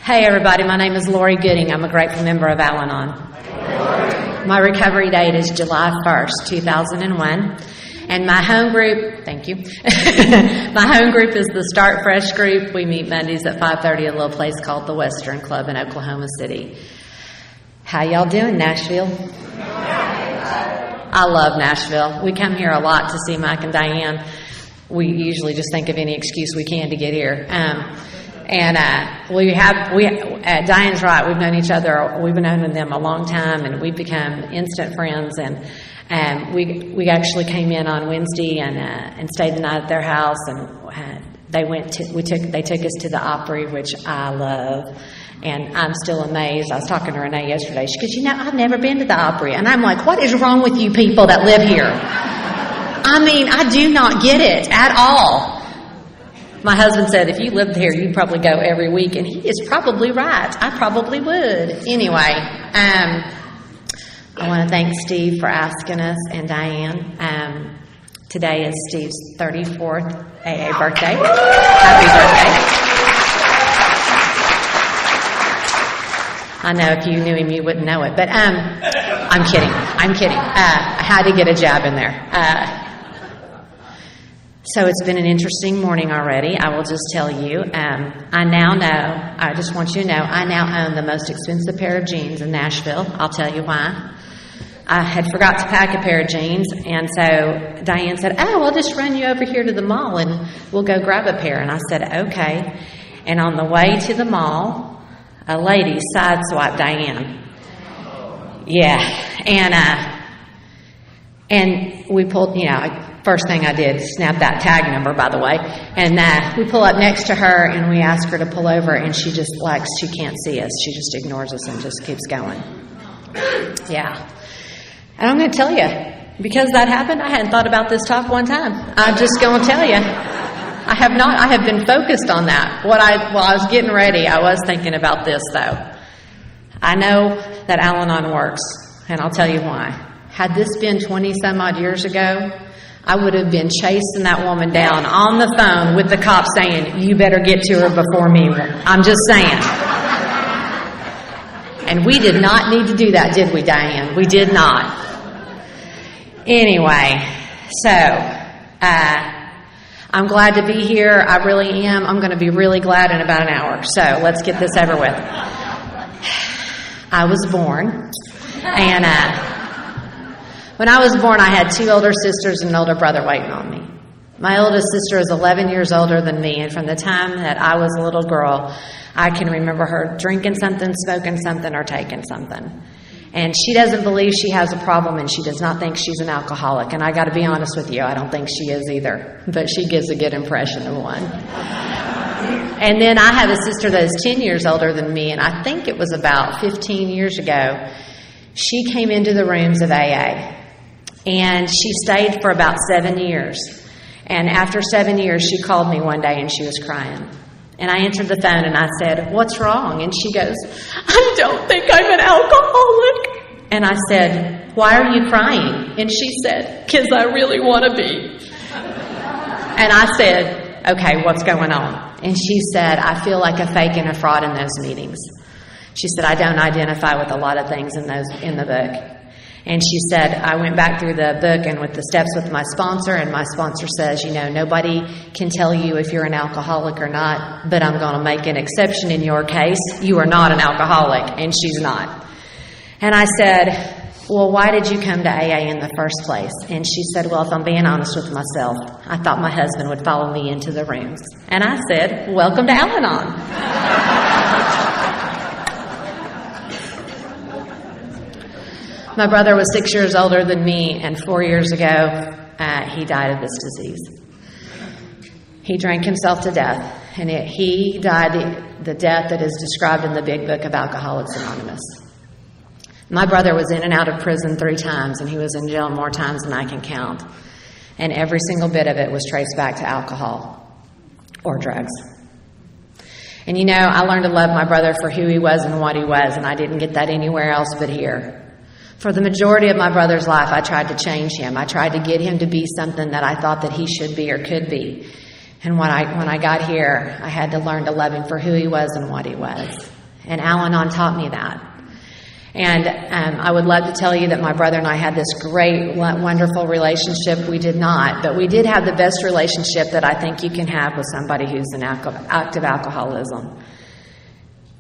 Hey everybody, my name is Lori Gooding. I'm a grateful member of Al-Anon. My recovery date is July 1st, 2001. And my home group, thank you, my home group is the Start Fresh group. We meet Mondays at 5:30 at a little place called the Western Club in Oklahoma City. How y'all doing, Nashville? I love Nashville. We come here a lot to see Mike and Diane. We usually just think of any excuse we can to get here. Diane's right. We've known each other. We've known them a long time, and we've become instant friends. And we actually came in on Wednesday and stayed the night at their house. And they took us to the Opry, which I love. And I'm still amazed. I was talking to Renee yesterday. She goes, I've never been to the Opry. And I'm like, what is wrong with you people that live here? I mean, I do not get it at all. My husband said, if you lived here, you'd probably go every week. And he is probably right. I probably would. Anyway, I want to thank Steve for asking us and Diane. Today is Steve's 34th AA birthday. Happy birthday. I know if you knew him, you wouldn't know it. But I'm kidding. I had to get a jab in there. So it's been an interesting morning already. I will just tell you, I just want you to know, I now own the most expensive pair of jeans in Nashville. I'll tell you why. I had forgot to pack a pair of jeans, and so Diane said, I'll just run you over here to the mall and we'll go grab a pair. And I said, okay. And on the way to the mall, a lady sideswiped Diane. Yeah. And we pulled, first thing I did, snap that tag number, by the way. And we pull up next to her and we ask her to pull over, and she just she can't see us. She just ignores us and just keeps going. Yeah. And I'm going to tell you, because that happened, I hadn't thought about this talk one time. I'm just going to tell you. I have not. I have been focused on that. While I was getting ready, I was thinking about this, though. I know that Al-Anon works, and I'll tell you why. Had this been 20-some-odd years ago, I would have been chasing that woman down on the phone with the cops saying, you better get to her before me. I'm just saying. And we did not need to do that, did we, Diane? We did not. Anyway, so I'm glad to be here. I really am. I'm going to be really glad in about an hour. So let's get this over with. I was born, and when I was born, I had two older sisters and an older brother waiting on me. My oldest sister is 11 years older than me, and from the time that I was a little girl, I can remember her drinking something, smoking something, or taking something. And she doesn't believe she has a problem, and she does not think she's an alcoholic. And I got to be honest with you, I don't think she is either. But she gives a good impression of one. And then I have a sister that is 10 years older than me, and I think it was about 15 years ago, she came into the rooms of AA. And she stayed for about 7 years. And after 7 years, she called me one day and she was crying. And I answered the phone and I said, what's wrong? And she goes, I don't think I'm an alcoholic. And I said, why are you crying? And she said, because I really want to be. And I said, okay, what's going on? And she said, I feel like a fake and a fraud in those meetings. She said, I don't identify with a lot of things in the book. And she said, I went back through the book and with the steps with my sponsor, and my sponsor says, nobody can tell you if you're an alcoholic or not, but I'm going to make an exception in your case. You are not an alcoholic, and she's not. And I said, well, why did you come to AA in the first place? And she said, well, if I'm being honest with myself, I thought my husband would follow me into the rooms. And I said, welcome to Al-Anon. My brother was 6 years older than me, and 4 years ago, he died of this disease. He drank himself to death, and he died the death that is described in the big book of Alcoholics Anonymous. My brother was in and out of prison 3 times, and he was in jail more times than I can count. And every single bit of it was traced back to alcohol or drugs. And I learned to love my brother for who he was and what he was, and I didn't get that anywhere else but here. For the majority of my brother's life, I tried to change him. I tried to get him to be something that I thought that he should be or could be. And when I got here, I had to learn to love him for who he was and what he was. And Al-Anon taught me that. And I would love to tell you that my brother and I had this great, wonderful relationship. We did not, but we did have the best relationship that I think you can have with somebody who's in active alcoholism.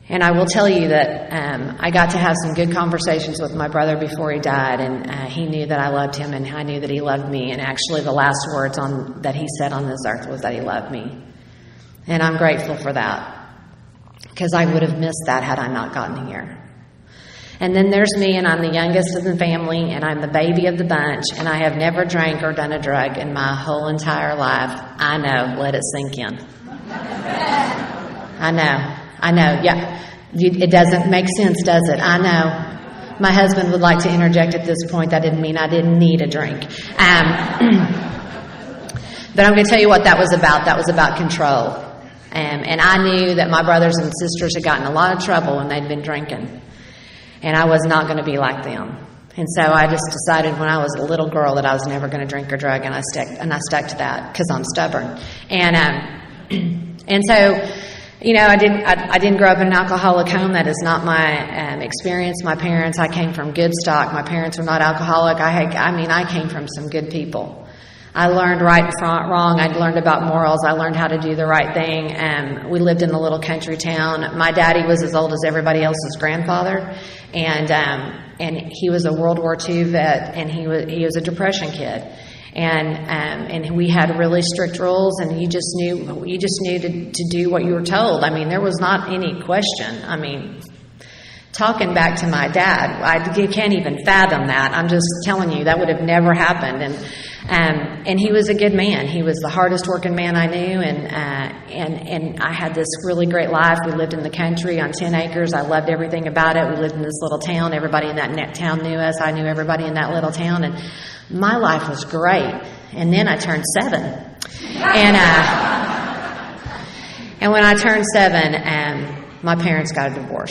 And I will tell you that I got to have some good conversations with my brother before he died, and he knew that I loved him, and I knew that he loved me. And actually, the last words that he said on this earth was that he loved me. And I'm grateful for that, because I would have missed that had I not gotten here. And then there's me, and I'm the youngest of the family, and I'm the baby of the bunch, and I have never drank or done a drug in my whole entire life. I know, let it sink in. I know, yeah. It doesn't make sense, does it? I know. My husband would like to interject at this point. That didn't mean I didn't need a drink. But I'm going to tell you what that was about. That was about control. And I knew that my brothers and sisters had gotten in a lot of trouble when they'd been drinking. And I was not going to be like them. And so I just decided when I was a little girl that I was never going to drink or drug, and I stuck to that because I'm stubborn. And so, you know, I didn't grow up in an alcoholic home. That is not my experience. My parents, I came from good stock. My parents were not alcoholic. I came from some good people. I learned right from wrong. I learned about morals. I learned how to do the right thing. We lived in a little country town. My daddy was as old as everybody else's grandfather, and he was a World War II vet, and he was a Depression kid, and we had really strict rules, and you just knew to do what you were told. I mean, there was not any question. I mean, talking back to my dad, I can't even fathom that. I'm just telling you, that would have never happened. And he was a good man. He was the hardest working man I knew, and I had this really great life. We lived in the country on 10 acres. I loved everything about it. We lived in this little town. Everybody in that town knew us. I knew everybody in that little town, and my life was great. And then I turned 7, and when I turned 7, my parents got a divorce.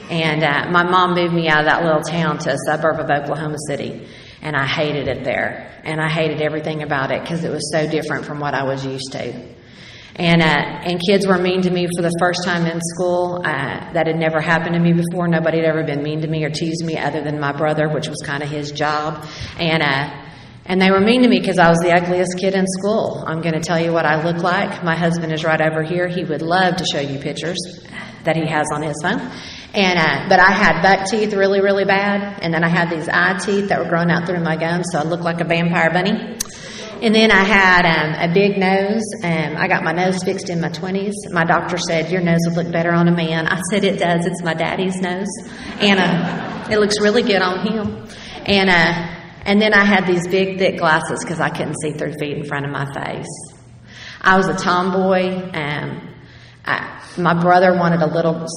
And my mom moved me out of that little town to a suburb of Oklahoma City, and I hated it there. And I hated everything about it because it was so different from what I was used to. And kids were mean to me for the first time in school. That had never happened to me before. Nobody had ever been mean to me or teased me other than my brother, which was kind of his job. And they were mean to me because I was the ugliest kid in school. I'm going to tell you what I look like. My husband is right over here. He would love to show you pictures that he has on his phone. But I had buck teeth really, really bad, and then I had these eye teeth that were growing out through my gums, so I looked like a vampire bunny. And then I had a big nose, and I got my nose fixed in my 20s. My doctor said, your nose would look better on a man. I said, it does. It's my daddy's nose, and it looks really good on him. And then I had these big, thick glasses because I couldn't see 3 feet in front of my face. I was a tomboy, my brother wanted a little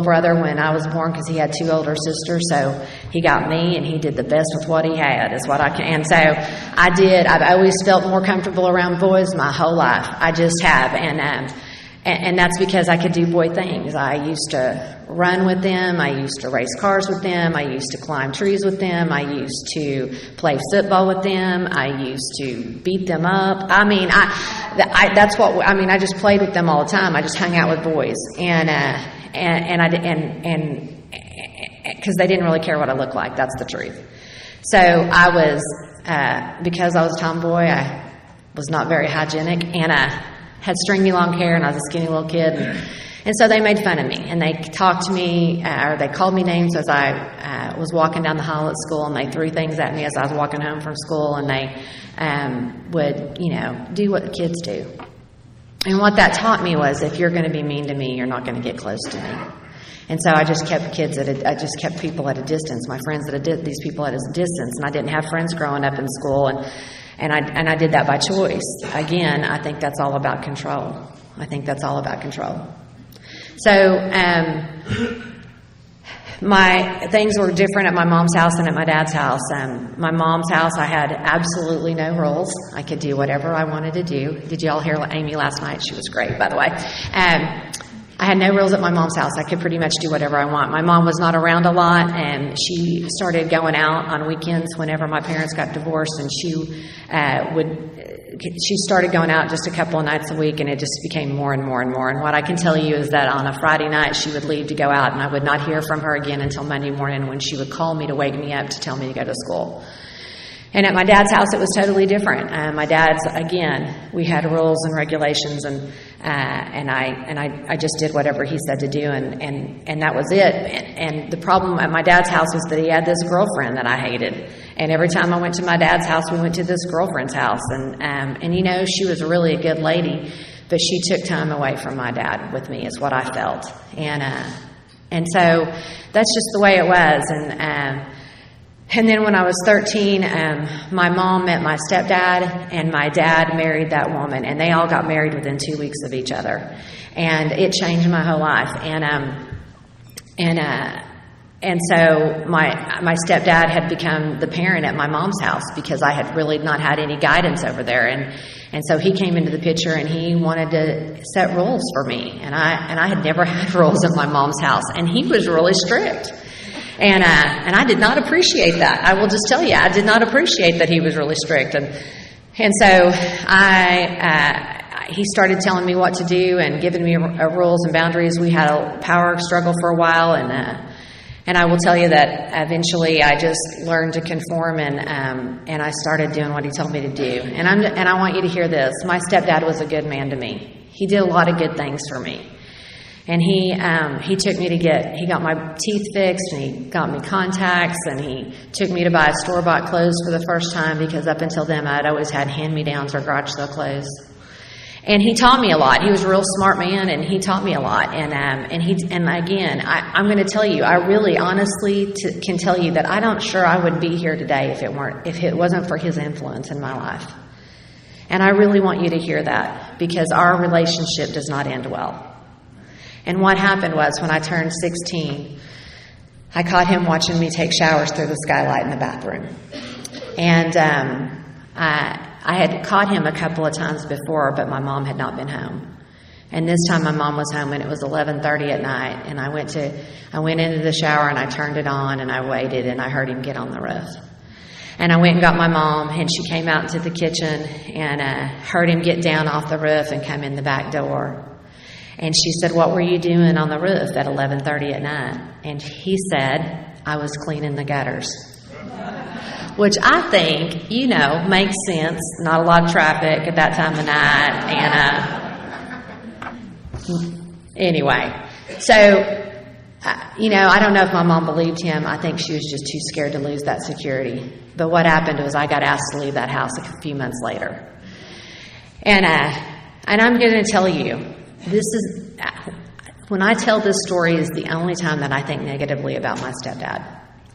brother when I was born because he had 2 older sisters, so he got me, and he did the best with what he had, is what I can. And so I did. I've always felt more comfortable around boys my whole life. I just have, and that's because I could do boy things. I used to run with them. I used to race cars with them. I used to climb trees with them. I used to play football with them. I used to beat them up. I mean, I just played with them all the time. I just hung out with boys, and because they didn't really care what I looked like. That's the truth. So I was, because I was a tomboy, I was not very hygienic, and had stringy long hair, and I was a skinny little kid, and so they made fun of me, and they talked to me, or they called me names as I was walking down the hall at school, and they threw things at me as I was walking home from school, and they would, do what kids do. And what that taught me was, if you're going to be mean to me, you're not going to get close to me. And so I just kept people at a distance, my friends these people at a distance, and I didn't have friends growing up in school, and I did that by choice. Again, I think that's all about control. So my things were different at my mom's house than at my dad's house. My mom's house, I had absolutely no rules. I could do whatever I wanted to do. Did you all hear Amy last night? She was great, by the way. I had no rules at my mom's house. I could pretty much do whatever I want. My mom was not around a lot, and she started going out on weekends whenever my parents got divorced, and she would she started going out just a couple of nights a week, and it just became more and more and more. And what I can tell you is that on a Friday night, she would leave to go out, and I would not hear from her again until Monday morning, when she would call me to wake me up to tell me to go to school. And at my dad's house, it was totally different. My dad's, again, we had rules and regulations, and I just did whatever he said to do, and that was it. And the problem at my dad's house was that he had this girlfriend that I hated. And every time I went to my dad's house, we went to this girlfriend's house. And you know, she was really a good lady, but she took time away from my dad with me, is what I felt. And so that's just the way it was. And then when I was 13, my mom met my stepdad, and my dad married that woman, and they all got married within 2 weeks of each other. And it changed my whole life. And so my stepdad had become the parent at my mom's house, because I had really not had any guidance over there. And so he came into the picture, and he wanted to set rules for me. And I had never had rules at my mom's house, and he was really strict. And I did not appreciate that. I will just tell you, I did not appreciate that he was really strict. And so he started telling me what to do and giving me rules and boundaries. We had a power struggle for a while, and I will tell you that eventually I just learned to conform, and I started doing what he told me to do. And I want you to hear this. My stepdad was a good man to me. He did a lot of good things for me. And he took me he got my teeth fixed, and he got me contacts, and he took me to buy store-bought clothes for the first time, because up until then I'd always had hand-me-downs or garage sale clothes. And he taught me a lot. He was a real smart man, and he taught me a lot. And again, I'm going to tell you, I really honestly can tell you that I'm not sure I would be here today if it wasn't for his influence in my life. And I really want you to hear that, because our relationship does not end well. And what happened was, when I turned 16, I caught him watching me take showers through the skylight in the bathroom. And I had caught him a couple of times before, but my mom had not been home. And this time my mom was home, and it was 11:30 at night. And I went into the shower, and I turned it on, and I waited, and I heard him get on the roof. And I went and got my mom, and she came out into the kitchen, and heard him get down off the roof and come in the back door. And she said, "What were you doing on the roof at 11:30 at night?" And he said, "I was cleaning the gutters." Which I think, makes sense. Not a lot of traffic at that time of night. And anyway, so, I don't know if my mom believed him. I think she was just too scared to lose that security. But what happened was, I got asked to leave that house a few months later. And I'm going to tell you, when I tell this story, is the only time that I think negatively about my stepdad.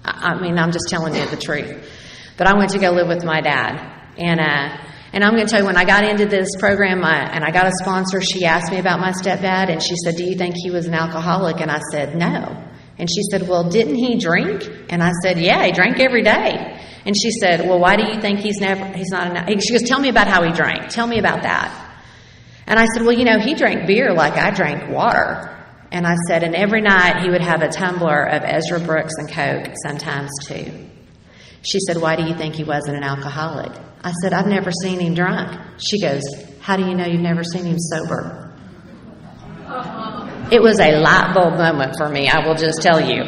I'm just telling you the truth. But I went to go live with my dad. And I'm going to tell you, when I got into this program, and I got a sponsor, she asked me about my stepdad, and she said, "Do you think he was an alcoholic?" And I said, "No." And she said, "Well, didn't he drink?" And I said, "Yeah, he drank every day." And she said, "Well, why do you think he's not an..." She goes, "Tell me about how he drank. Tell me about that." And I said, "Well, he drank beer like I drank water." And I said, "And every night he would have a tumbler of Ezra Brooks and Coke, sometimes two." She said, "Why do you think he wasn't an alcoholic?" I said, "I've never seen him drunk." She goes, "How do you know you've never seen him sober?" It was a light bulb moment for me, I will just tell you.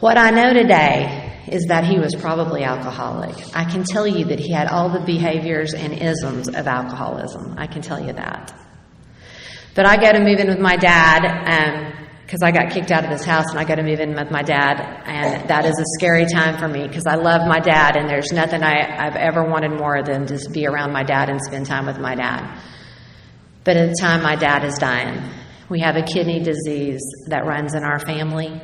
What I know today is that he was probably alcoholic. I can tell you that he had all the behaviors and isms of alcoholism. I can tell you that. But I go to move in with my dad, because I got kicked out of his house, and I got to move in with my dad, and that is a scary time for me, because I love my dad, and there's nothing I've ever wanted more than to be around my dad and spend time with my dad. But at the time, my dad is dying. We have a kidney disease that runs in our family,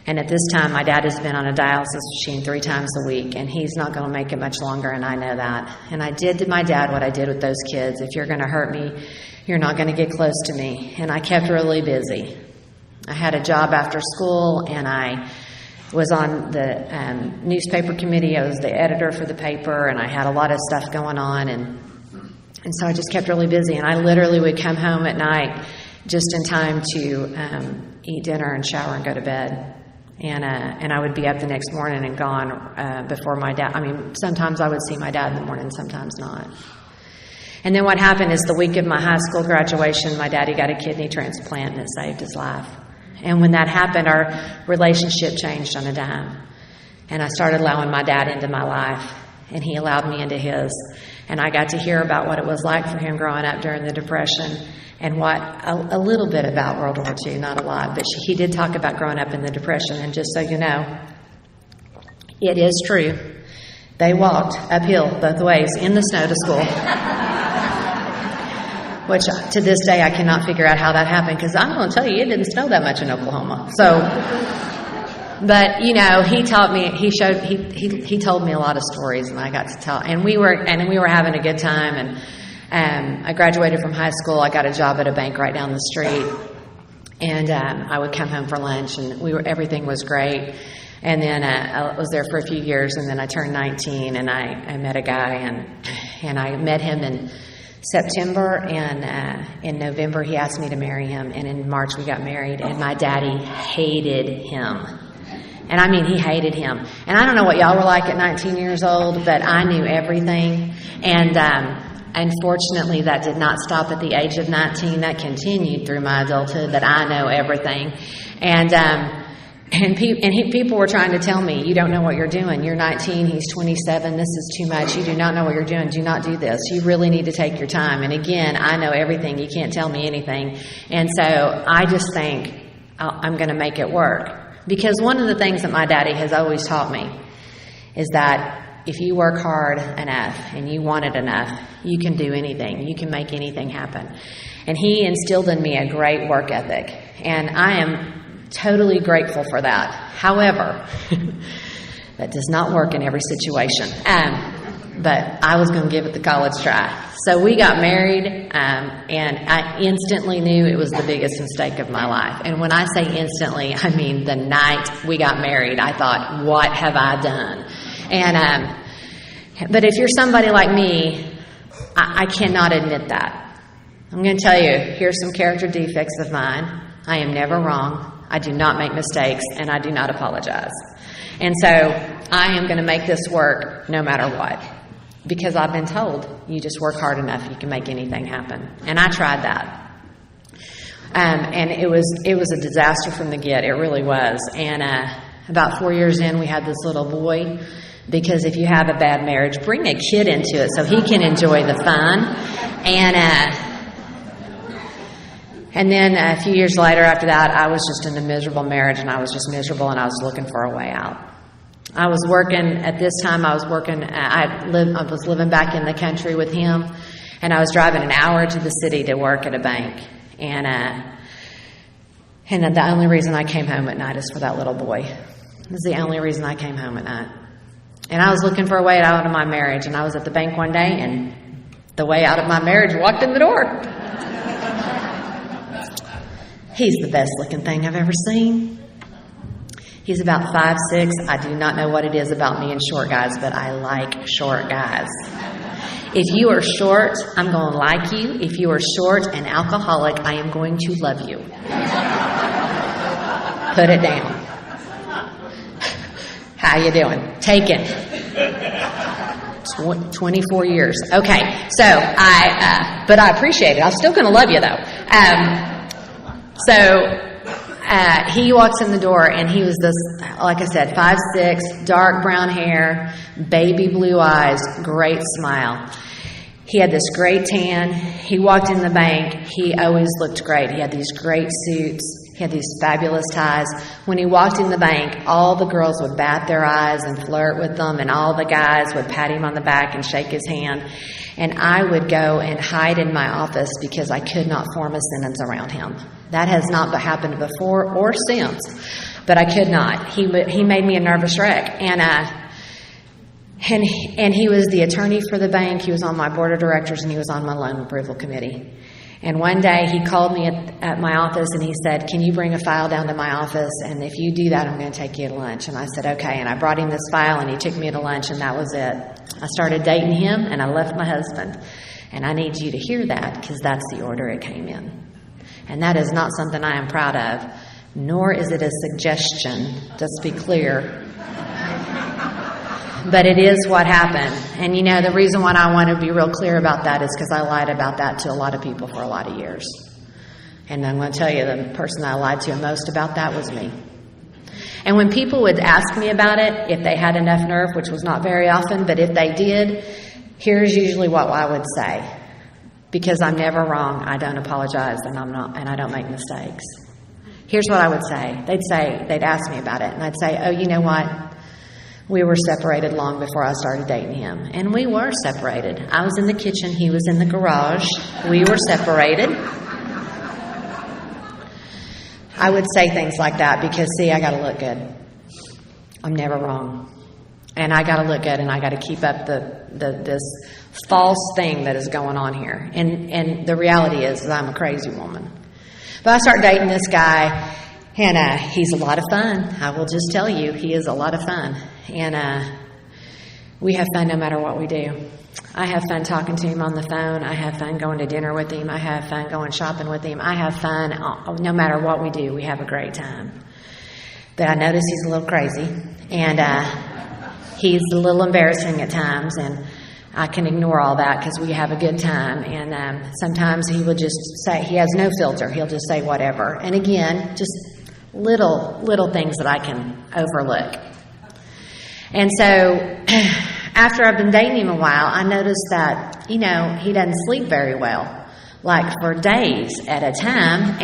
and at this time, my dad has been on a dialysis machine 3 times a week, and he's not going to make it much longer, and I know that. And I did to my dad what I did with those kids. If you're going to hurt me, you're not going to get close to me. And I kept really busy. I had a job after school, and I was on the newspaper committee. I was the editor for the paper, and I had a lot of stuff going on, and so I just kept really busy. And I literally would come home at night just in time to eat dinner and shower and go to bed. And I would be up the next morning and gone before my dad. Sometimes I would see my dad in the morning, sometimes not. And then what happened is the week of my high school graduation, my daddy got a kidney transplant and it saved his life. And when that happened, our relationship changed on a dime. And I started allowing my dad into my life, and he allowed me into his. And I got to hear about what it was like for him growing up during the Depression, and what a little bit about World War II, not a lot, but he did talk about growing up in the Depression. And just so you know, it is true. They walked uphill both ways in the snow to school, which to this day I cannot figure out how that happened, because I'm going to tell you, it didn't snow that much in Oklahoma. So, but you know, he taught me. He told me a lot of stories, and I got to tell. And we were having a good time. And I graduated from high school. I got a job at a bank right down the street, and I would come home for lunch, and everything was great. And then I was there for a few years, and then I turned 19, and I met a guy, and I met him in September, and in November he asked me to marry him, and in March we got married, and my daddy hated him. And I mean, he hated him. And I don't know what y'all were like at 19 years old, but I knew everything. And unfortunately, that did not stop at the age of 19. That continued through my adulthood, that I know everything. People were trying to tell me, you don't know what you're doing. You're 19, he's 27, this is too much. You do not know what you're doing. Do not do this. You really need to take your time. And again, I know everything. You can't tell me anything. And so I just think I'm going to make it work. Because one of the things that my daddy has always taught me is that if you work hard enough and you want it enough, you can do anything. You can make anything happen. And he instilled in me a great work ethic. And I am totally grateful for that. However, that does not work in every situation. But I was going to give it the college try. So we got married, and I instantly knew it was the biggest mistake of my life. And when I say instantly, I mean the night we got married, I thought, what have I done? But if you're somebody like me, I cannot admit that. I'm going to tell you, here's some character defects of mine. I am never wrong. I do not make mistakes, and I do not apologize. And so I am going to make this work no matter what. Because I've been told, you just work hard enough, you can make anything happen. And I tried that. And it was a disaster from the get. It really was. And about 4 years in, we had this little boy. Because if you have a bad marriage, bring a kid into it so he can enjoy the fun. And then a few years later after that, I was just in a miserable marriage, and I was just miserable, and I was looking for a way out. I was working, at this time I was living back in the country with him, and I was driving an hour to the city to work at a bank. And the only reason I came home at night is for that little boy. It was the only reason I came home at night. And I was looking for a way out of my marriage, and I was at the bank one day, and the way out of my marriage walked in the door. He's the best looking thing I've ever seen. He's about 5'6". I do not know what it is about me and short guys, but I like short guys. If you are short, I'm going to like you. If you are short and alcoholic, I am going to love you. Put it down. How you doing? Taken. 24 years. Okay, so but I appreciate it. I'm still going to love you, though. He walks in the door, and he was this, like I said, 5'6", dark brown hair, baby blue eyes, great smile. He had this great tan. He walked in the bank. He always looked great. He had these great suits. He had these fabulous ties. When he walked in the bank, all the girls would bat their eyes and flirt with them, and all the guys would pat him on the back and shake his hand. And I would go and hide in my office because I could not form a sentence around him. That has not happened before or since, but I could not. He made me a nervous wreck. And he was the attorney for the bank. He was on my board of directors, and he was on my loan approval committee. And one day he called me at my office, and he said, "Can you bring a file down to my office? And if you do that, I'm going to take you to lunch." And I said, "Okay." And I brought him this file, and he took me to lunch, and that was it. I started dating him, and I left my husband. And I need you to hear that, because that's the order it came in. And that is not something I am proud of, nor is it a suggestion. Let's be clear. But it is what happened. And the reason why I want to be real clear about that is because I lied about that to a lot of people for a lot of years. And I'm going to tell you, the person I lied to most about that was me. And when people would ask me about it, if they had enough nerve, which was not very often, but if they did, here's usually what I would say. Because I'm never wrong, I don't apologize, and I don't make mistakes. Here's what I would say. They'd ask me about it, and I'd say, oh, you know what? We were separated long before I started dating him. And we were separated. I was in the kitchen, he was in the garage. We were separated. I would say things like that because, see, I got to look good. I'm never wrong. And I got to look good, and I got to keep up this false thing that is going on here. And the reality is I'm a crazy woman. But I start dating this guy, and he's a lot of fun. I will just tell you, he is a lot of fun. And we have fun no matter what we do. I have fun talking to him on the phone. I have fun going to dinner with him. I have fun going shopping with him. I have fun no matter what we do. We have a great time. But I notice he's a little crazy, and he's a little embarrassing at times, and I can ignore all that because we have a good time. And sometimes he will just say, he has no filter. He'll just say whatever. And again, just little things that I can overlook. And so after I've been dating him a while, I noticed that, he doesn't sleep very well, like for days at a time.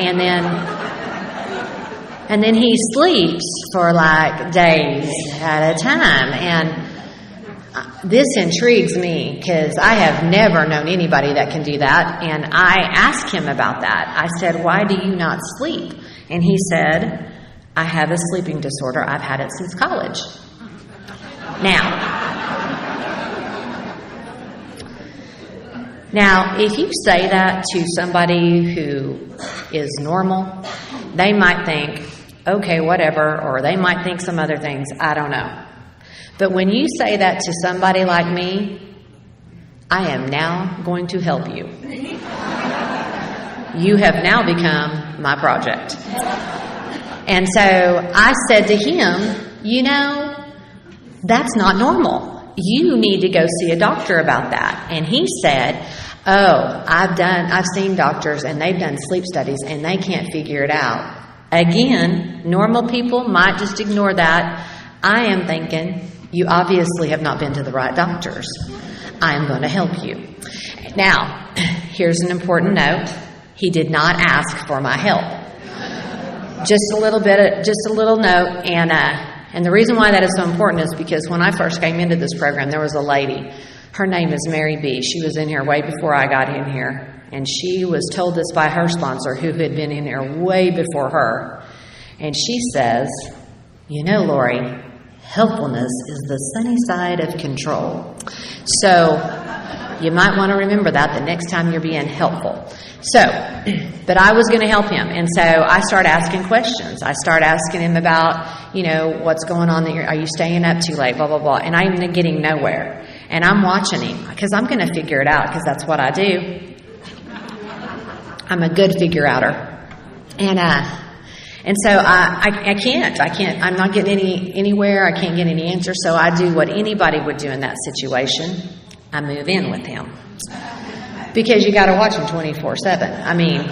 And then he sleeps for like days at a time. And this intrigues me because I have never known anybody that can do that. And I asked him about that. I said, why do you not sleep? And he said, I have a sleeping disorder. I've had it since college. Now, if you say that to somebody who is normal, they might think, okay, whatever, or they might think some other things. I don't know. But when you say that to somebody like me, I am now going to help you. You have now become my project. And so I said to him, that's not normal. You need to go see a doctor about that. And he said, oh, I've seen doctors and they've done sleep studies and they can't figure it out. Again, normal people might just ignore that. I am thinking, you obviously have not been to the right doctors. I am going to help you. Now, here's an important note. He did not ask for my help. Just a little note. And the reason why that is so important is because when I first came into this program, there was a lady. Her name is Mary B. She was in here way before I got in here. And she was told this by her sponsor, who had been in here way before her. And she says, Lori, helpfulness is the sunny side of control. So you might want to remember that the next time you're being helpful. But I was going to help him. And so I started asking questions. I started asking him about, what's going on there? Are you staying up too late? Blah, blah, blah. And I'm getting nowhere. And I'm watching him because I'm going to figure it out because that's what I do. I'm a good figure-outer. And so I can't. I'm not getting anywhere. I can't get any answers. So I do what anybody would do in that situation. I move in with him. Because you got to watch him 24/7. I mean,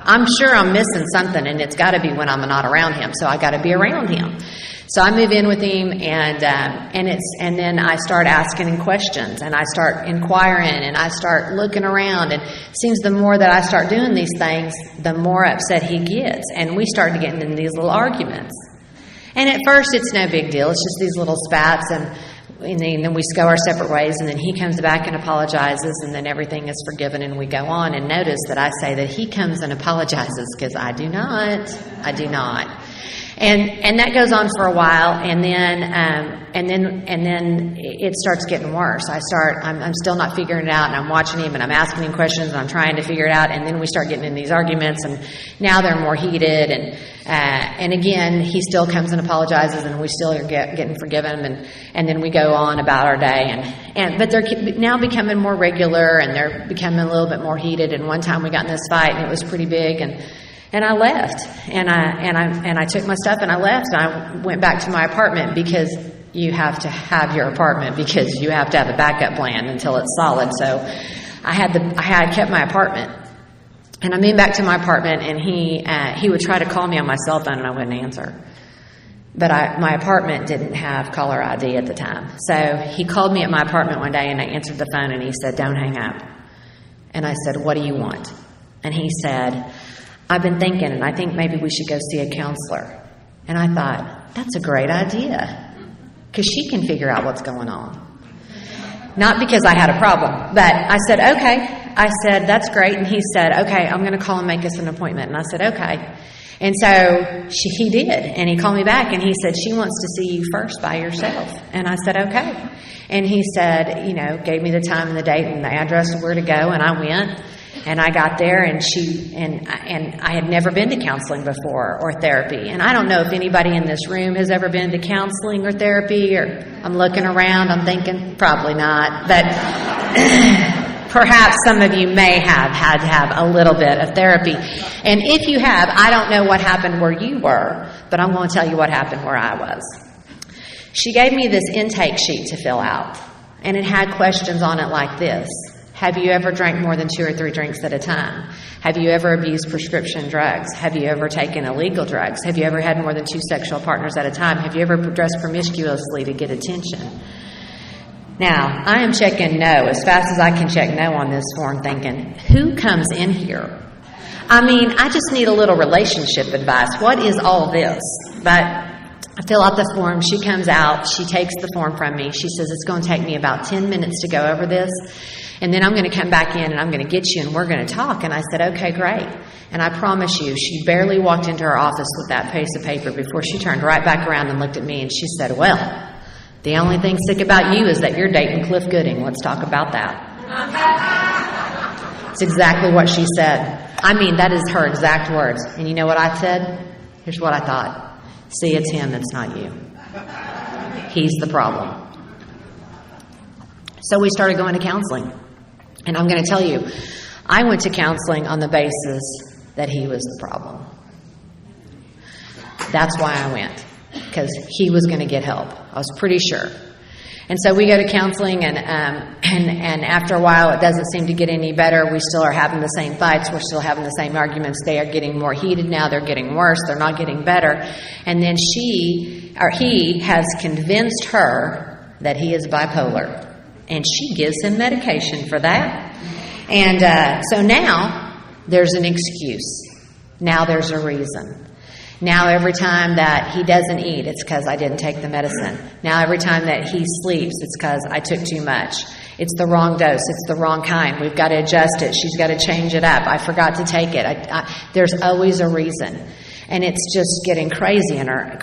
I'm sure I'm missing something, and it's got to be when I'm not around him. So I got to be around him. So I move in with him, and then I start asking him questions, and I start inquiring, and I start looking around. And it seems the more that I start doing these things, the more upset he gets, and we start getting in these little arguments. And at first, it's no big deal. It's just these little spats, and then we go our separate ways, and then he comes back and apologizes, and then everything is forgiven, and we go on. And notice that I say that he comes and apologizes because I do not. And that goes on for a while, and then it starts getting worse. I'm still not figuring it out, and I'm watching him, and I'm asking him questions, and I'm trying to figure it out, and then we start getting in these arguments, and now they're more heated, and again, he still comes and apologizes, and we still are getting forgiven, and then we go on about our day, but they're now becoming more regular, and they're becoming a little bit more heated, and one time we got in this fight, and it was pretty big, and I left, and I took my stuff and I left, and I went back to my apartment because you have to have your apartment because you have to have a backup plan until it's solid. So I kept my apartment. And I moved back to my apartment, and he would try to call me on my cell phone, and I wouldn't answer. But my apartment didn't have caller ID at the time. So he called me at my apartment one day, and I answered the phone, and he said, "Don't hang up." And I said, "What do you want?" And he said, "I've been thinking, and I think maybe we should go see a counselor." And I thought, that's a great idea, because she can figure out what's going on. Not because I had a problem, but I said, okay. I said, that's great. And he said, okay, I'm going to call and make us an appointment. And I said, okay. And so he did. And he called me back, and he said, she wants to see you first by yourself. And I said, okay. And he said, gave me the time and the date and the address of where to go. And I went. And I got there, and I had never been to counseling before or therapy. And I don't know if anybody in this room has ever been to counseling or therapy, or I'm looking around, I'm thinking, probably not. But perhaps some of you may have had to have a little bit of therapy. And if you have, I don't know what happened where you were, but I'm going to tell you what happened where I was. She gave me this intake sheet to fill out, and it had questions on it like this. Have you ever drank more than 2 or 3 drinks at a time? Have you ever abused prescription drugs? Have you ever taken illegal drugs? Have you ever had more than 2 sexual partners at a time? Have you ever dressed promiscuously to get attention? Now, I am checking no as fast as I can check no on this form, thinking, who comes in here? I mean, I just need a little relationship advice. What is all this? But I fill out the form. She comes out. She takes the form from me. She says, it's going to take me about 10 minutes to go over this. And then I'm going to come back in, and I'm going to get you, and we're going to talk. And I said, okay, great. And I promise you, she barely walked into her office with that piece of paper before she turned right back around and looked at me, and she said, well, the only thing sick about you is that you're dating Cliff Gooding. Let's talk about that. It's exactly what she said. I mean, that is her exact words. And you know what I said? Here's what I thought. See, it's him, it's not you. He's the problem. So we started going to counseling. And I'm going to tell you, I went to counseling on the basis that he was the problem. That's why I went, because he was going to get help. I was pretty sure. And so we go to counseling, and after a while, it doesn't seem to get any better. We still are having the same fights. We're still having the same arguments. They are getting more heated now. They're getting worse. They're not getting better. And then he has convinced her that he is bipolar. And she gives him medication for that. And so now there's an excuse. Now there's a reason. Now every time that he doesn't eat, it's because I didn't take the medicine. Now every time that he sleeps, it's because I took too much. It's the wrong dose. It's the wrong kind. We've got to adjust it. She's got to change it up. I forgot to take it. There's always a reason. And it's just getting crazier and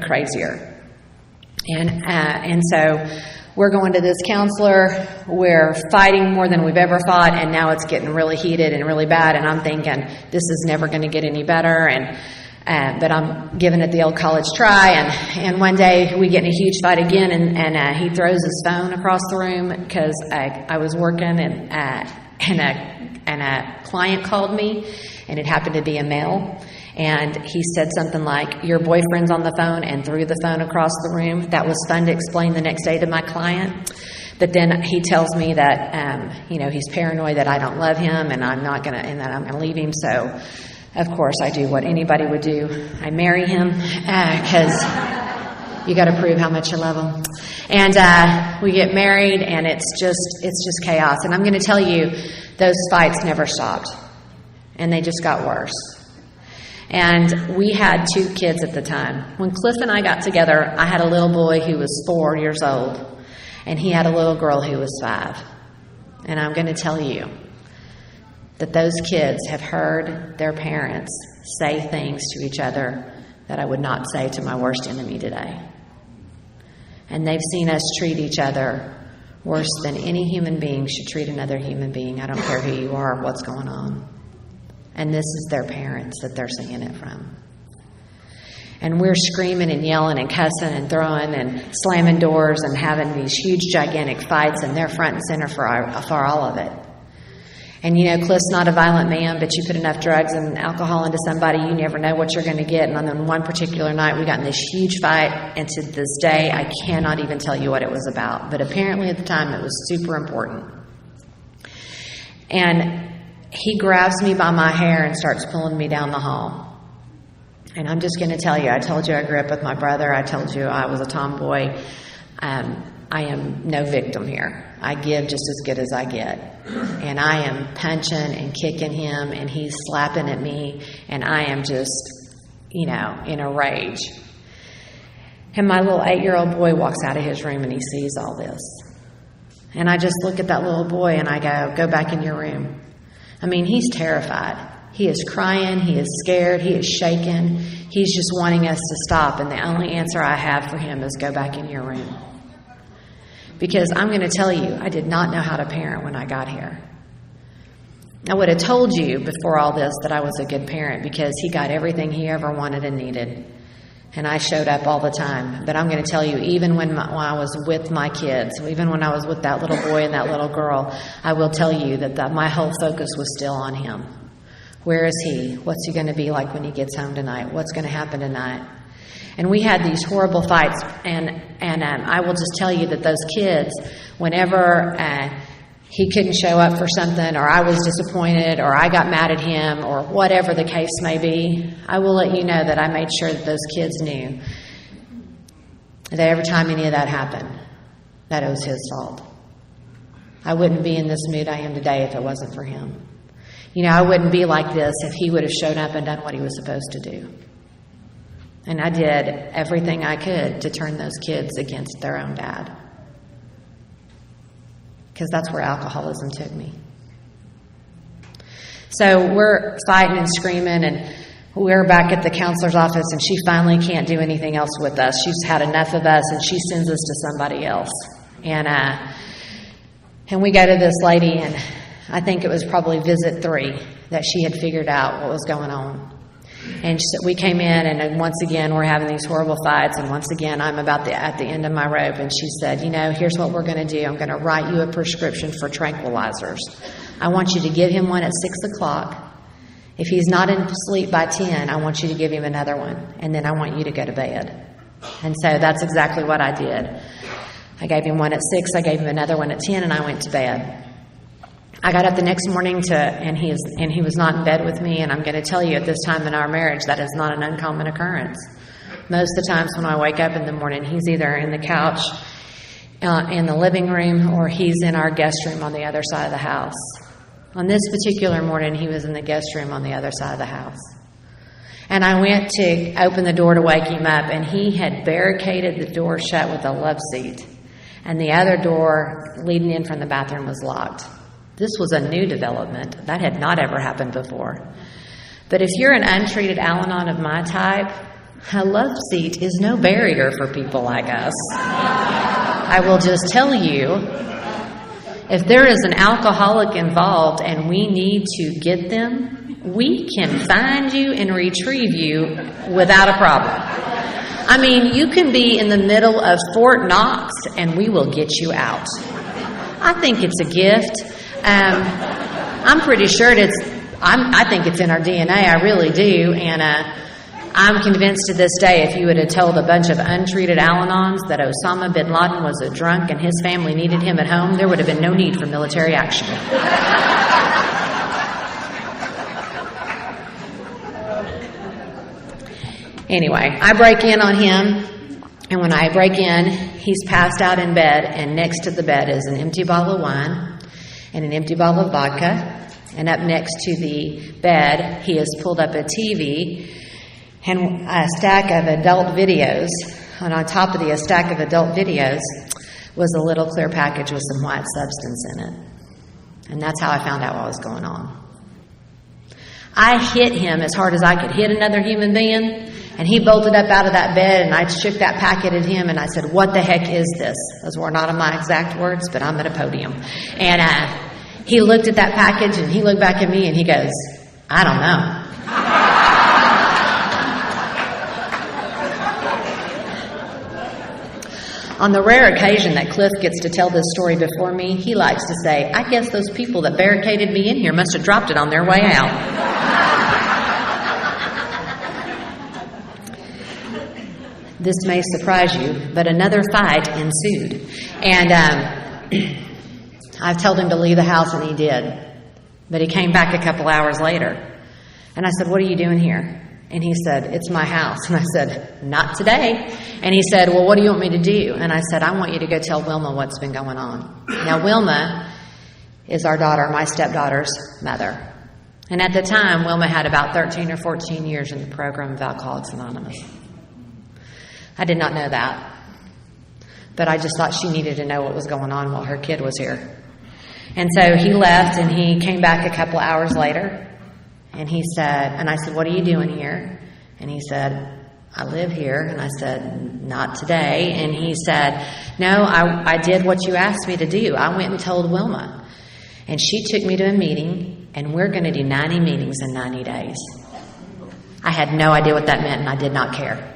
crazier. And so we're going to this counselor. We're fighting more than we've ever fought, and now it's getting really heated and really bad. And I'm thinking, this is never going to get any better. But I'm giving it the old college try. And one day we get in a huge fight again, and he throws his phone across the room because I was working, and a client called me, and it happened to be a male. And he said something like, your boyfriend's on the phone, and threw the phone across the room. That was fun to explain the next day to my client. But then he tells me that, he's paranoid that I don't love him, and that I'm going to leave him. So, of course, I do what anybody would do. I marry him because you got to prove how much you love him. And we get married, and it's just chaos. And I'm going to tell you, those fights never stopped, and they just got worse. And we had 2 kids at the time. When Cliff and I got together, I had a little boy who was 4 years old, and he had a little girl who was 5. And I'm going to tell you that those kids have heard their parents say things to each other that I would not say to my worst enemy today. And they've seen us treat each other worse than any human being should treat another human being. I don't care who you are or what's going on. And this is their parents that they're seeing it from. And we're screaming and yelling and cussing and throwing and slamming doors and having these huge, gigantic fights, and they're front and center for all of it. And, Cliff's not a violent man, but you put enough drugs and alcohol into somebody, you never know what you're going to get. And on then one particular night, we got in this huge fight, and to this day, I cannot even tell you what it was about. But apparently at the time, it was super important. And he grabs me by my hair and starts pulling me down the hall. And I'm just going to tell you, I told you I grew up with my brother. I told you I was a tomboy. I am no victim here. I give just as good as I get. And I am punching and kicking him, and he's slapping at me, and I am just, in a rage. And my little 8-year-old boy walks out of his room, and he sees all this. And I just look at that little boy, and I go back in your room. I mean, he's terrified. He is crying. He is scared. He is shaken. He's just wanting us to stop, and the only answer I have for him is go back in your room. Because I'm going to tell you, I did not know how to parent when I got here. I would have told you before all this that I was a good parent because he got everything he ever wanted and needed. And I showed up all the time. But I'm going to tell you, even when I was with my kids, even when I was with that little boy and that little girl, I will tell you that my whole focus was still on him. Where is he? What's he going to be like when he gets home tonight? What's going to happen tonight? And we had these horrible fights, and I will just tell you that those kids, whenever he couldn't show up for something, or I was disappointed, or I got mad at him, or whatever the case may be, I will let you know that I made sure that those kids knew that every time any of that happened, that it was his fault. I wouldn't be in this mood I am today if it wasn't for him. I wouldn't be like this if he would have shown up and done what he was supposed to do. And I did everything I could to turn those kids against their own dad. Because that's where alcoholism took me. So we're fighting and screaming, and we're back at the counselor's office, and she finally can't do anything else with us. She's had enough of us, and she sends us to somebody else. And we go to this lady, and I think it was probably visit 3 that she had figured out what was going on. And so we came in, and once again, we're having these horrible fights, and once again, I'm at the end of my rope, and she said, here's what we're going to do. I'm going to write you a prescription for tranquilizers. I want you to give him one at 6 o'clock. If he's not in sleep by 10, I want you to give him another one, and then I want you to go to bed. And so that's exactly what I did. I gave him one at 6, I gave him another one at 10, and I went to bed. I got up the next morning and he was not in bed with me, and I'm going to tell you at this time in our marriage that is not an uncommon occurrence. Most of the times when I wake up in the morning, he's either in the couch in the living room or he's in our guest room on the other side of the house. On this particular morning, he was in the guest room on the other side of the house. And I went to open the door to wake him up, and he had barricaded the door shut with a love seat, and the other door leading in from the bathroom was locked. This was a new development. That had not ever happened before. But if you're an untreated Al-Anon of my type, a love seat is no barrier for people like us. I will just tell you, if there is an alcoholic involved and we need to get them, we can find you and retrieve you without a problem. I mean, you can be in the middle of Fort Knox and we will get you out. I think it's a gift. I'm pretty sure I think it's in our DNA. I really do. And I'm convinced to this day, if you would have told a bunch of untreated Al-Anons that Osama bin Laden was a drunk and his family needed him at home, there would have been no need for military action. Anyway, I break in on him, and when I break in, he's passed out in bed, and next to the bed is an empty bottle of wine and an empty bottle of vodka, and up next to the bed, he has pulled up a TV and a stack of adult videos, and on top of the stack of adult videos was a little clear package with some white substance in it. And that's how I found out what was going on. I hit him as hard as I could hit another human being, and he bolted up out of that bed, and I shook that packet at him, and I said, "What the heck is this?" Those were not my exact words, but I'm at a podium. And he looked at that package, and he looked back at me, and he goes, "I don't know." On the rare occasion that Cliff gets to tell this story before me, he likes to say, I guess those people that barricaded me in here must have dropped it on their way out. This may surprise you, but another fight ensued. And I've told him to leave the house, and he did. But he came back a couple hours later. And I said, what are you doing here? And he said, it's my house. And I said, not today. And he said, well, what do you want me to do? And I said, I want you to go tell Wilma what's been going on. Now, Wilma is our daughter, my stepdaughter's mother. And at the time, Wilma had about 13 or 14 years in the program of Alcoholics Anonymous. I did not know that. But I just thought she needed to know what was going on while her kid was here. And so he left, and he came back a couple hours later. And he said, and I said, what are you doing here? And he said, I live here. And I said, not today. And he said, no, I did what you asked me to do. I went and told Wilma. And she took me to a meeting, and we're going to do 90 meetings in 90 days. I had no idea what that meant, and I did not care.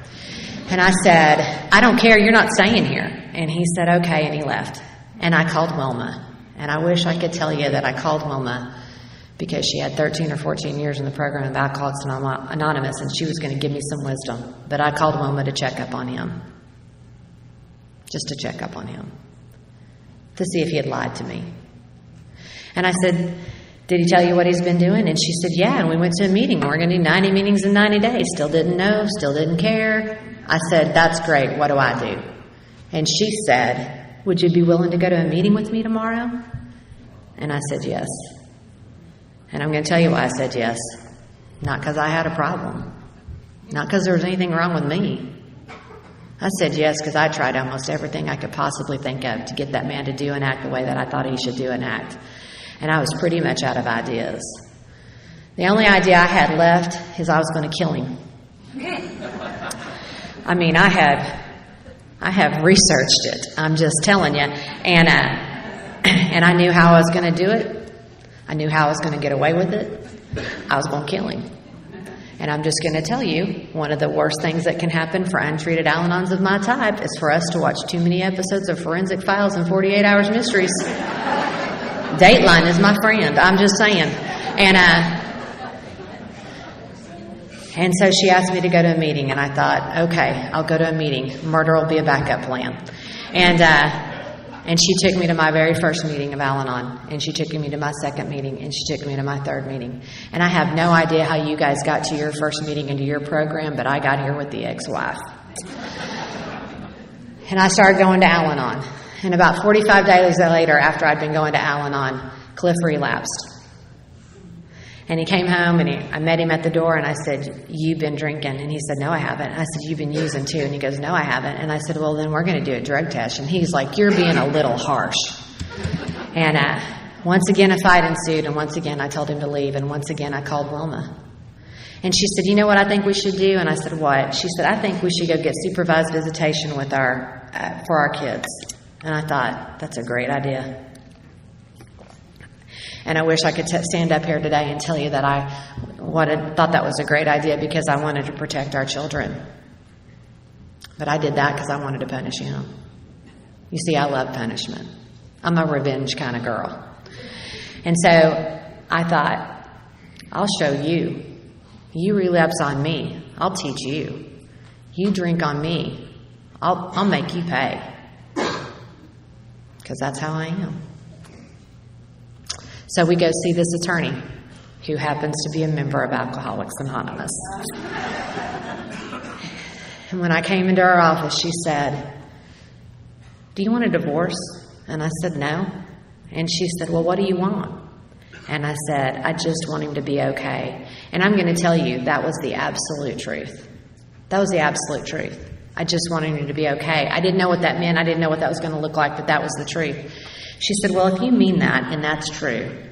And I said, I don't care, you're not staying here. And he said, okay, and he left. And I called Wilma. And I wish I could tell you that I called Wilma because she had 13 or 14 years in the program of Alcoholics Anonymous, and she was going to give me some wisdom. But I called Wilma to check up on him. Just to check up on him. To see if he had lied to me. And I said, did he tell you what he's been doing? And she said, yeah, and we went to a meeting. We're going to do 90 meetings in 90 days. Still didn't know, still didn't care. I said, that's great. What do I do? And she said, would you be willing to go to a meeting with me tomorrow? And I said, yes. And I'm going to tell you why I said yes. Not because I had a problem. Not because there was anything wrong with me. I said yes because I tried almost everything I could possibly think of to get that man to do and act the way that I thought he should do and act. And I was pretty much out of ideas. The only idea I had left is I was going to kill him. I mean, I have researched it. I'm just telling you. And I knew how I was going to do it. I knew how I was going to get away with it. I was going to kill him. And I'm just going to tell you, one of the worst things that can happen for untreated Al-Anons of my type is for us to watch too many episodes of Forensic Files and 48 Hours Mysteries. Dateline is my friend. I'm just saying. And so she asked me to go to a meeting, and I thought, okay, I'll go to a meeting. Murder will be a backup plan. And she took me to my very first meeting of Al-Anon, and she took me to my second meeting, and she took me to my third meeting. And I have no idea how you guys got to your first meeting and to your program, but I got here with the ex-wife. And I started going to Al-Anon. And about 45 days later, after I'd been going to Al-Anon, Cliff relapsed. And he came home, and I met him at the door, and I said, you've been drinking? And he said, no, I haven't. I said, you've been using too? And he goes, no, I haven't. And I said, well, then we're going to do a drug test. And he's like, you're being a little harsh. And once again, a fight ensued, and once again, I told him to leave, and once again, I called Wilma. And she said, you know what I think we should do? And I said, what? She said, I think we should go get supervised visitation with for our kids. And I thought, that's a great idea. And I wish I could stand up here today and tell you that I thought that was a great idea because I wanted to protect our children. But I did that because I wanted to punish him. You see, I love punishment. I'm a revenge kind of girl. And so I thought, I'll show you. You relapse on me, I'll teach you. You drink on me, I'll make you pay. Because that's how I am. So we go see this attorney who happens to be a member of Alcoholics Anonymous. And when I came into her office, she said, do you want a divorce? And I said, no. And she said, well, what do you want? And I said, I just want him to be okay. And I'm going to tell you, that was the absolute truth. That was the absolute truth. I just wanted him to be okay. I didn't know what that meant. I didn't know what that was going to look like, but that was the truth. She said, well, if you mean that, and that's true,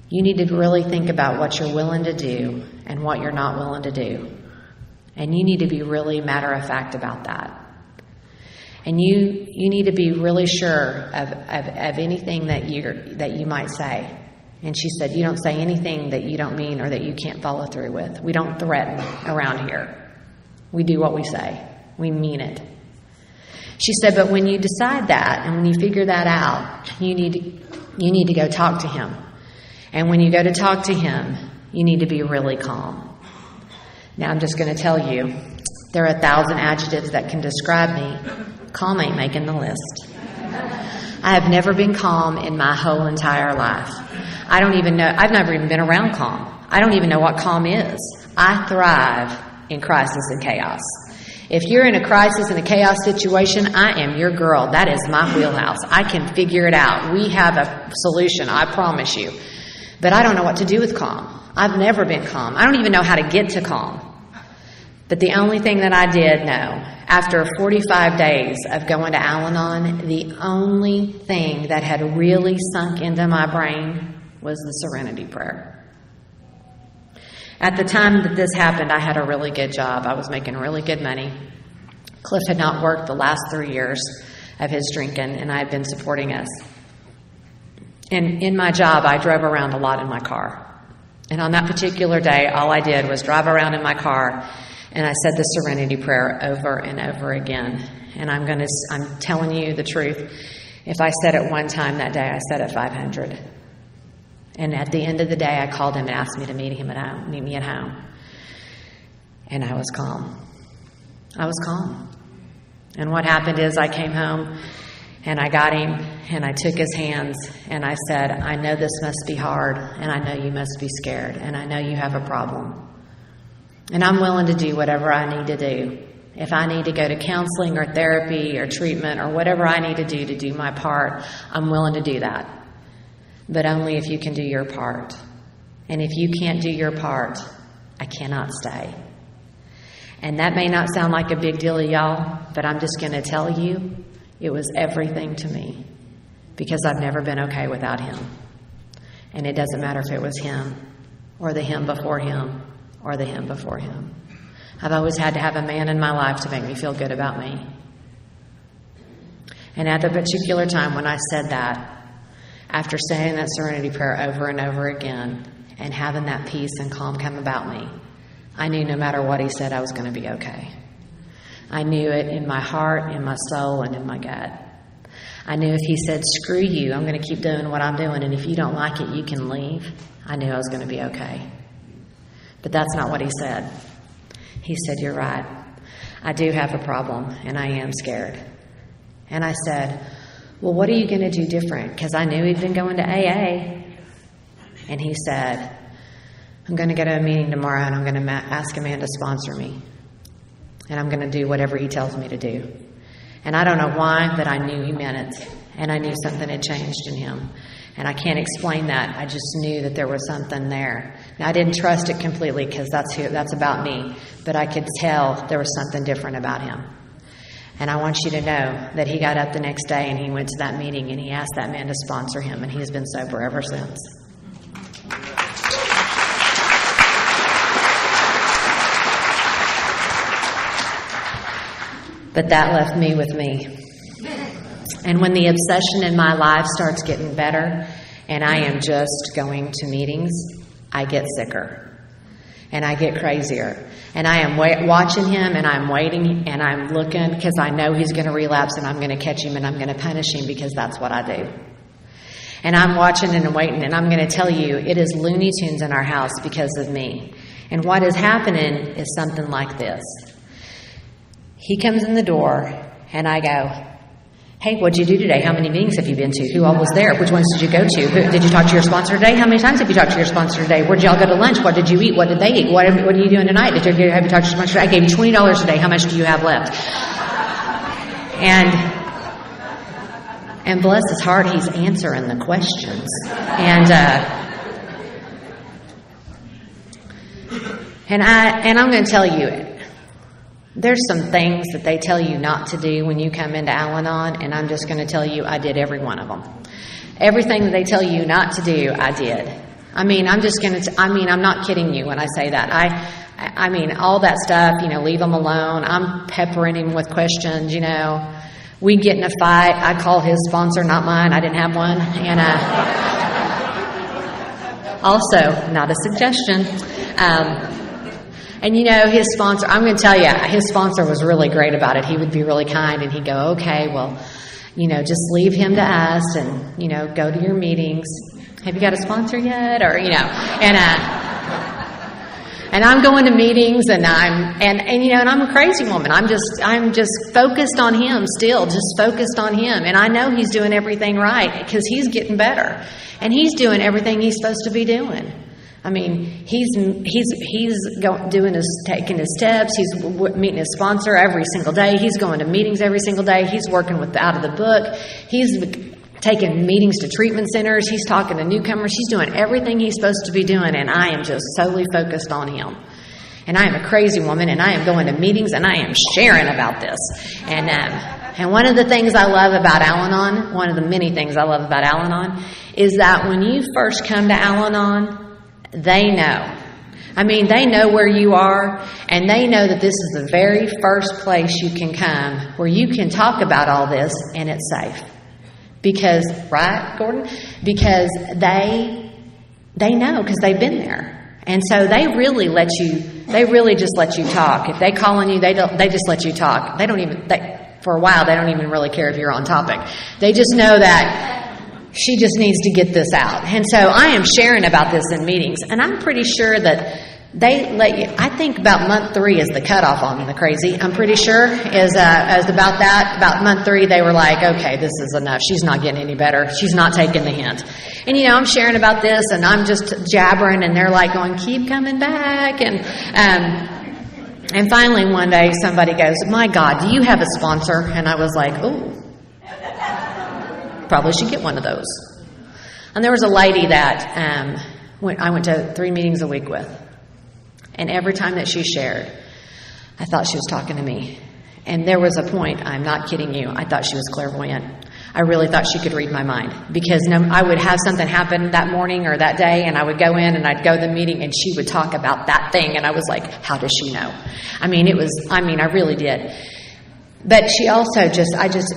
you need to really think about what you're willing to do and what you're not willing to do. And you need to be really matter-of-fact about that. And you need to be really sure of anything that you might say. And she said, you don't say anything that you don't mean or that you can't follow through with. We don't threaten around here. We do what we say. We mean it. She said, but when you decide that and when you figure that out, you need to go talk to him. And when you go to talk to him, you need to be really calm. Now, I'm just going to tell you, there are 1,000 adjectives that can describe me. Calm ain't making the list. I have never been calm in my whole entire life. I don't even know, I've never even been around calm. I don't even know what calm is. I thrive in crisis and chaos. If you're in a crisis and a chaos situation, I am your girl. That is my wheelhouse. I can figure it out. We have a solution, I promise you. But I don't know what to do with calm. I've never been calm. I don't even know how to get to calm. But the only thing that I did know, after 45 days of going to Al-Anon, the only thing that had really sunk into my brain was the Serenity Prayer. At the time that this happened, I had a really good job. I was making really good money. Cliff had not worked the last 3 years of his drinking, and I had been supporting us. And in my job, I drove around a lot in my car. And on that particular day, all I did was drive around in my car, and I said the Serenity Prayer over and over again. And I'm telling you the truth. If I said it one time that day, I said it 500. And at the end of the day, I called him and asked me to meet me at home. And I was calm. I was calm. And what happened is I came home and I got him and I took his hands and I said, I know this must be hard and I know you must be scared and I know you have a problem. And I'm willing to do whatever I need to do. If I need to go to counseling or therapy or treatment or whatever I need to do my part, I'm willing to do that. But only if you can do your part. And if you can't do your part, I cannot stay. And that may not sound like a big deal to y'all, but I'm just going to tell you, it was everything to me. Because I've never been okay without him. And it doesn't matter if it was him, or the him before him, or the him before him. I've always had to have a man in my life to make me feel good about me. And at the particular time when I said that, after saying that Serenity Prayer over and over again, and having that peace and calm come about me, I knew no matter what he said, I was going to be okay. I knew it in my heart, in my soul, and in my gut. I knew if he said, screw you, I'm going to keep doing what I'm doing, and if you don't like it, you can leave, I knew I was going to be okay. But that's not what he said. He said, you're right. I do have a problem, and I am scared. And I said, well, what are you going to do different? Because I knew he'd been going to AA. And he said, I'm going to go to a meeting tomorrow, and I'm going to ask a man to sponsor me. And I'm going to do whatever he tells me to do. And I don't know why, but I knew he meant it. And I knew something had changed in him. And I can't explain that. I just knew that there was something there. Now, I didn't trust it completely because that's about me. But I could tell there was something different about him. And I want you to know that he got up the next day and he went to that meeting and he asked that man to sponsor him. And he's been sober ever since. But that left me with me. And when the obsession in my life starts getting better and I am just going to meetings, I get sicker and I get crazier. And I am watching him and I'm waiting and I'm looking because I know he's going to relapse and I'm going to catch him and I'm going to punish him because that's what I do. And I'm watching and waiting and I'm going to tell you, it is Looney Tunes in our house because of me. And what is happening is something like this. He comes in the door and I go, hey, what'd you do today? How many meetings have you been to? Who all was there? Which ones did you go to? Did you talk to your sponsor today? How many times have you talked to your sponsor today? Where did y'all go to lunch? What did you eat? What did they eat? What are you doing tonight? Have you talked to your sponsor today? I gave you $20 today. How much do you have left? And bless his heart, he's answering the questions. And I'm going to tell you, there's some things that they tell you not to do when you come into Al-Anon, and I'm just going to tell you I did every one of them. Everything that they tell you not to do, I did. I'm not kidding you when I say that. I mean, all that stuff, leave them alone. I'm peppering him with questions, We'd get in a fight. I'd call his sponsor, not mine. I didn't have one. And also, not a suggestion. And his sponsor, I'm going to tell you, his sponsor was really great about it. He would be really kind, and he'd go, okay, well, just leave him to us and, go to your meetings. Have you got a sponsor yet? Or, and I'm going to meetings, and I'm a crazy woman. I'm just focused on him still, just focused on him. And I know he's doing everything right because he's getting better, and he's doing everything he's supposed to be doing. I mean, he's taking his steps. He's meeting his sponsor every single day. He's going to meetings every single day. He's working with out of the book. He's taking meetings to treatment centers. He's talking to newcomers. He's doing everything he's supposed to be doing, and I am just solely focused on him. And I am a crazy woman, and I am going to meetings, and I am sharing about this. And one of the things I love about Al-Anon, one of the many things I love about Al-Anon, is that when you first come to Al-Anon, they know. I mean, they know where you are, and they know that this is the very first place you can come where you can talk about all this, and it's safe. Because, right, Gordon? Because they know, because they've been there. And so they really just let you talk. If they call on you, they just let you talk. For a while, they don't even really care if you're on topic. They just know that she just needs to get this out. And so I am sharing about this in meetings, and I'm pretty sure that they let you, I think about month 3 is the cutoff on the crazy. I'm pretty sure is about that. About month 3, they were like, okay, this is enough. She's not getting any better. She's not taking the hint. And, I'm sharing about this, and I'm just jabbering, and they're like going, keep coming back. And finally one day somebody goes, my God, do you have a sponsor? And I was like, oh, probably should get one of those. And there was a lady that I went to 3 meetings a week with. And every time that she shared, I thought she was talking to me. And there was a point, I'm not kidding you, I thought she was clairvoyant. I really thought she could read my mind. Because I would have something happen that morning or that day, and I would go in and I'd go to the meeting, and she would talk about that thing. And I was like, how does she know? I really did. But she also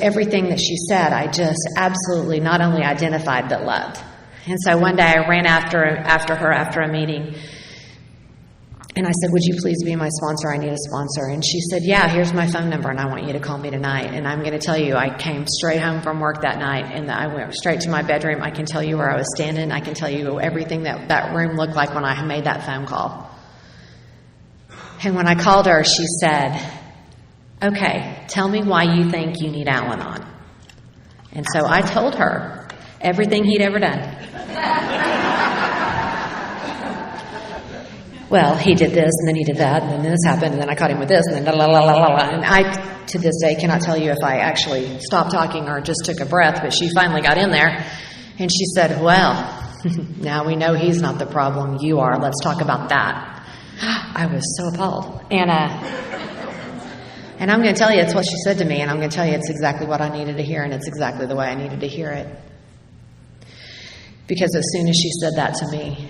everything that she said, I just absolutely not only identified but loved. And so one day I ran after her after a meeting, and I said, would you please be my sponsor? I need a sponsor. And she said, yeah, here's my phone number, and I want you to call me tonight. And I'm going to tell you, I came straight home from work that night, and I went straight to my bedroom. I can tell you where I was standing. I can tell you everything that room looked like when I made that phone call. And when I called her, she said, okay, tell me why you think you need Al-Anon. And so I told her everything he'd ever done. Well, he did this, and then he did that, and then this happened, and then I caught him with this, and then la la la la la. And I, to this day, cannot tell you if I actually stopped talking or just took a breath, but she finally got in there, and she said, well, now we know he's not the problem, you are. Let's talk about that. I was so appalled. And I'm going to tell you, it's what she said to me, and I'm going to tell you it's exactly what I needed to hear, and it's exactly the way I needed to hear it. Because as soon as she said that to me,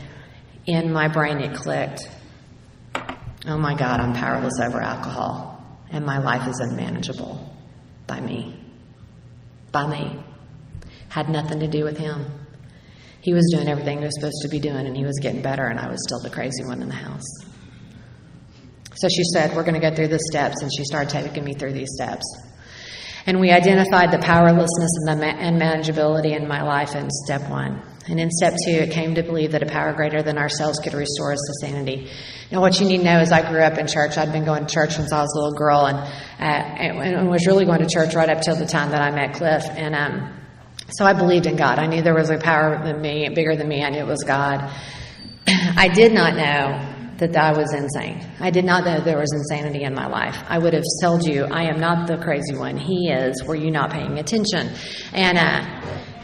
in my brain it clicked. Oh my God, I'm powerless over alcohol, and my life is unmanageable by me. By me. Had nothing to do with him. He was doing everything he was supposed to be doing, and he was getting better, and I was still the crazy one in the house. So she said, we're going to go through the steps, and she started taking me through these steps. And we identified the powerlessness and the unmanageability in my life in step 1. And in step 2, it came to believe that a power greater than ourselves could restore us to sanity. Now, what you need to know is I grew up in church. I'd been going to church since I was a little girl, and was really going to church right up till the time that I met Cliff. And so I believed in God. I knew there was a power than me, bigger than me. I knew it was God. I did not know that I was insane. I did not know there was insanity in my life. I would have told you, I am not the crazy one. He is. Were you not paying attention?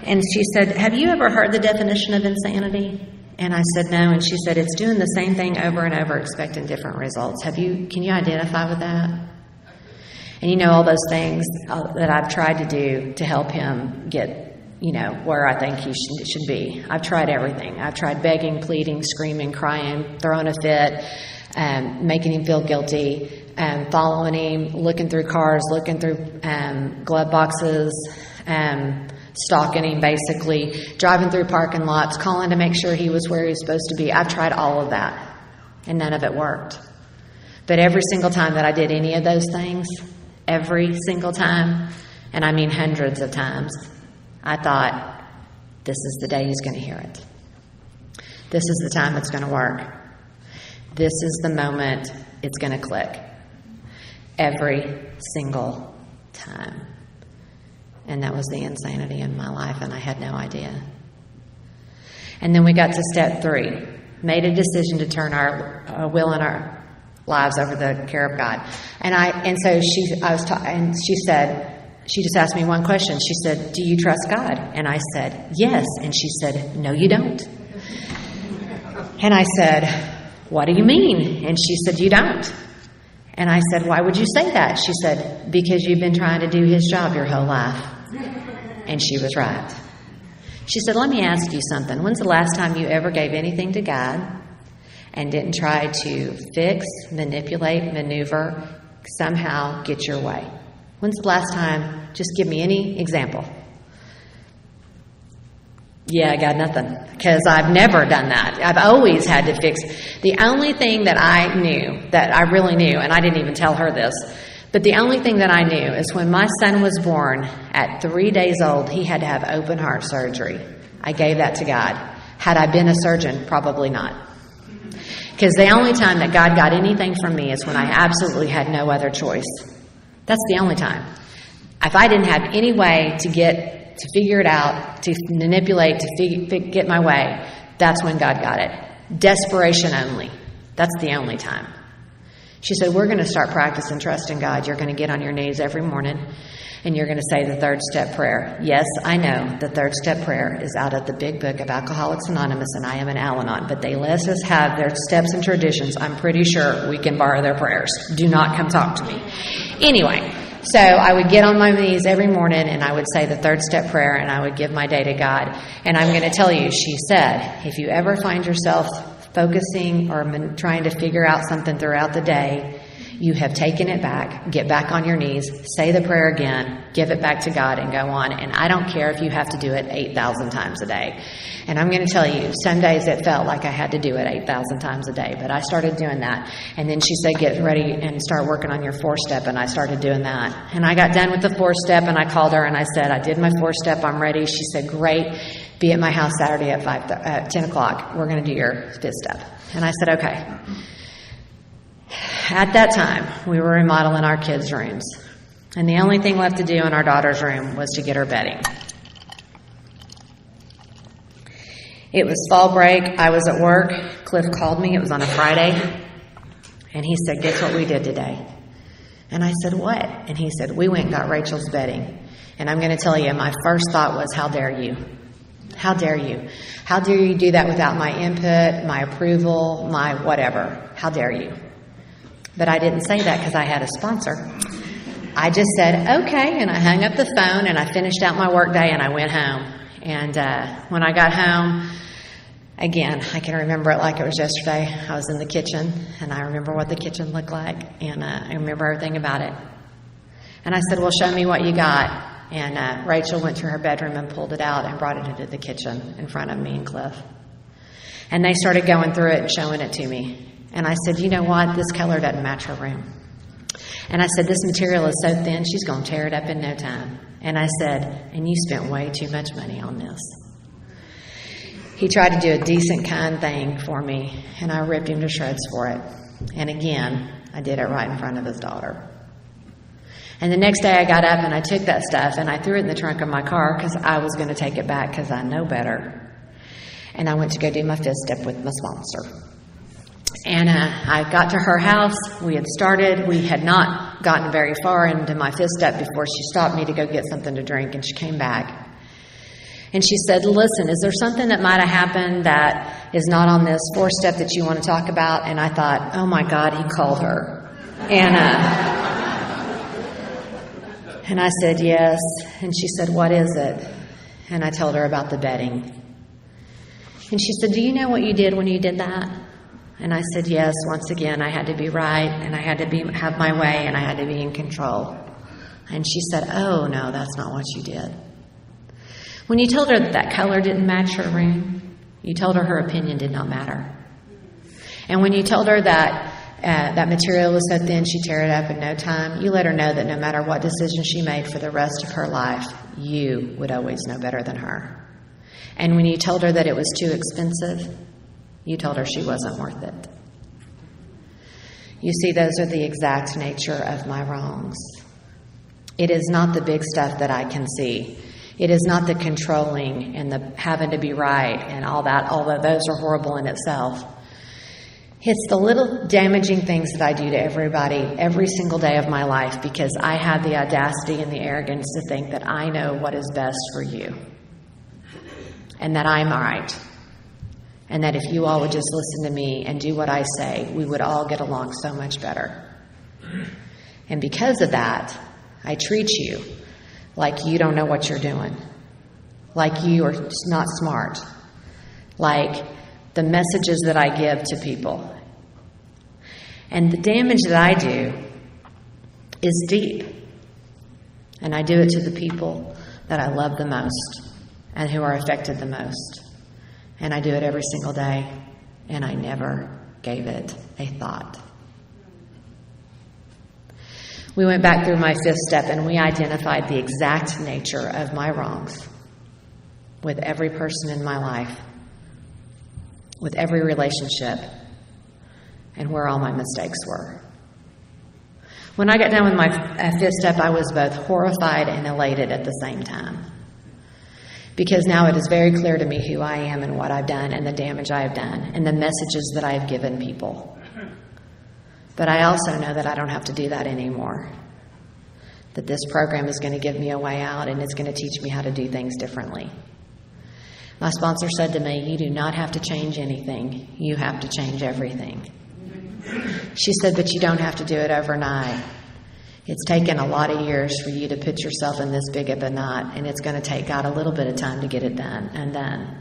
And she said, have you ever heard the definition of insanity? And I said, no. And she said, it's doing the same thing over and over, expecting different results. Can you identify with that? And all those things that I've tried to do to help him get, where I think he should be. I've tried everything. I've tried begging, pleading, screaming, crying, throwing a fit, making him feel guilty, following him, looking through cars, looking through glove boxes, stalking him, basically, driving through parking lots, calling to make sure he was where he was supposed to be. I've tried all of that, and none of it worked. But every single time that I did any of those things, every single time, and I mean hundreds of times, I thought, this is the day he's going to hear it. This is the time it's going to work. This is the moment it's going to click. Every single time. And that was the insanity in my life, and I had no idea. And then we got to step 3. Made a decision to turn our will and our lives over the care of God. She just asked me one question. She said, do you trust God? And I said, yes. And she said, no, you don't. And I said, what do you mean? And she said, you don't. And I said, why would you say that? She said, because you've been trying to do his job your whole life. And she was right. She said, let me ask you something. When's the last time you ever gave anything to God and didn't try to fix, manipulate, maneuver, somehow get your way? When's the last time? Just give me any example. Yeah, I got nothing, because I've never done that. I've always had to fix. The only thing that I knew, that I really knew, and I didn't even tell her this, but the only thing that I knew is when my son was born at 3 days old, he had to have open heart surgery. I gave that to God. Had I been a surgeon, probably not. Because the only time that God got anything from me is when I absolutely had no other choice. That's the only time. If I didn't have any way to figure it out, to manipulate, to get my way, that's when God got it. Desperation only. That's the only time. She said, we're going to start practicing trusting God. You're going to get on your knees every morning, and you're going to say the 3rd step prayer. Yes, I know the 3rd step prayer is out of the big book of Alcoholics Anonymous, and I am an Al-Anon, but they let us have their steps and traditions. I'm pretty sure we can borrow their prayers. Do not come talk to me. Anyway, so I would get on my knees every morning, and I would say the 3rd step prayer, and I would give my day to God. And I'm going to tell you, she said, if you ever find yourself focusing or trying to figure out something throughout the day, you have taken it back. Get back on your knees, say the prayer again, give it back to God, and go on. And I don't care if you have to do it 8,000 times a day. And I'm going to tell you, some days it felt like I had to do it 8,000 times a day, but I started doing that. And then she said, get ready and start working on your 4th step, and I started doing that. And I got done with the 4th step, and I called her, and I said, I did my 4th step, I'm ready. She said, great, be at my house Saturday at 10 o'clock. We're going to do your 5th step. And I said, okay. At that time, we were remodeling our kids' rooms, and the only thing left to do in our daughter's room was to get her bedding. It was fall break. I was at work. Cliff called me. It was on a Friday, and he said, guess what we did today? And I said, what? And he said, we went and got Rachel's bedding. And I'm going to tell you, my first thought was, how dare you? How dare you? How dare you do that without my input, my approval, my whatever? How dare you? But I didn't say that because I had a sponsor. I just said, okay, and I hung up the phone, and I finished out my work day, and I went home. And when I got home, again, I can remember it like it was yesterday. I was in the kitchen, and I remember what the kitchen looked like, and I remember everything about it. And I said, well, show me what you got. And Rachel went to her bedroom and pulled it out and brought it into the kitchen in front of me and Cliff. And they started going through it and showing it to me. And I said, you know what? This color doesn't match her room. And I said, this material is so thin, she's going to tear it up in no time. And I said, and you spent way too much money on this. He tried to do a decent, kind thing for me, and I ripped him to shreds for it. And again, I did it right in front of his daughter. And the next day I got up and I took that stuff and I threw it in the trunk of my car because I was going to take it back because I know better. And I went to go do my 5th step with my sponsor. And I got to her house. We had started. We had not gotten very far into my 5th step before she stopped me to go get something to drink, and she came back. And she said, listen, is there something that might have happened that is not on this 4th step that you want to talk about? And I thought, oh my God, he called her. And I said, yes. And she said, what is it? And I told her about the bedding. And she said, do you know what you did when you did that? And I said, yes, once again, I had to be right, and I had to have my way, and I had to be in control. And she said, oh, no, that's not what you did. When you told her that color didn't match her room, you told her her opinion did not matter. And when you told her that That material was so thin she'd tear it up in no time. You let her know that no matter what decision she made for the rest of her life, you would always know better than her. And when you told her that it was too expensive, you told her she wasn't worth it. You see, those are the exact nature of my wrongs. It is not the big stuff that I can see. It is not the controlling and the having to be right and all that, although those are horrible in itself. It's the little damaging things that I do to everybody every single day of my life because I have the audacity and the arrogance to think that I know what is best for you and that I'm right and that if you all would just listen to me and do what I say, we would all get along so much better. And because of that, I treat you like you don't know what you're doing, like you are not smart, like the messages that I give to people. And the damage that I do is deep. And I do it to the people that I love the most and who are affected the most. And I do it every single day, and I never gave it a thought. We went back through my 5th step, and we identified the exact nature of my wrongs with every person in my life, with every relationship, and where all my mistakes were. When I got done with my 5th step, I was both horrified and elated at the same time. Because now it is very clear to me who I am and what I've done and the damage I have done and the messages that I have given people. But I also know that I don't have to do that anymore. That this program is going to give me a way out and it's going to teach me how to do things differently. My sponsor said to me, "You do not have to change anything. You have to change everything." She said, "But you don't have to do it overnight. It's taken a lot of years for you to put yourself in this big of a knot, and it's going to take God a little bit of time to get it done and done."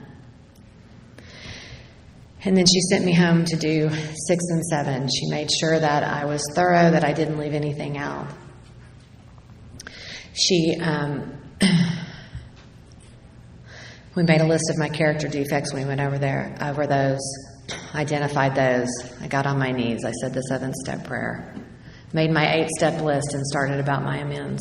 And then she sent me home to do 6 and 7. She made sure that I was thorough, that I didn't leave anything out. We made a list of my character defects. We went over those, identified those. I got on my knees. I said the 7-step prayer. Made my 8-step list and started about my amends.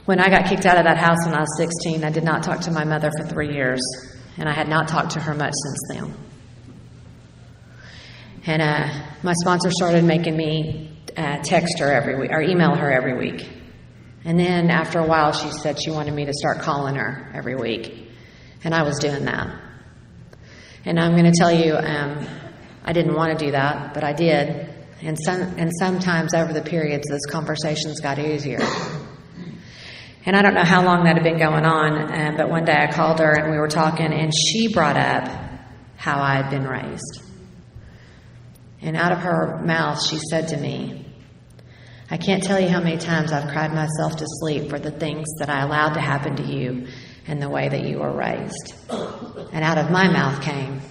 When I got kicked out of that house when I was 16, I did not talk to my mother for 3 years, and I had not talked to her much since then. And my sponsor started making me text her every week or email her every week. And then after a while, she said she wanted me to start calling her every week, and I was doing that. And I'm going to tell you, I didn't want to do that, but I did. And sometimes over the periods, those conversations got easier. And I don't know how long that had been going on, but one day I called her and we were talking, and she brought up how I had been raised. And out of her mouth, she said to me, "I can't tell you how many times I've cried myself to sleep for the things that I allowed to happen to you and the way that you were raised." And out of my mouth came,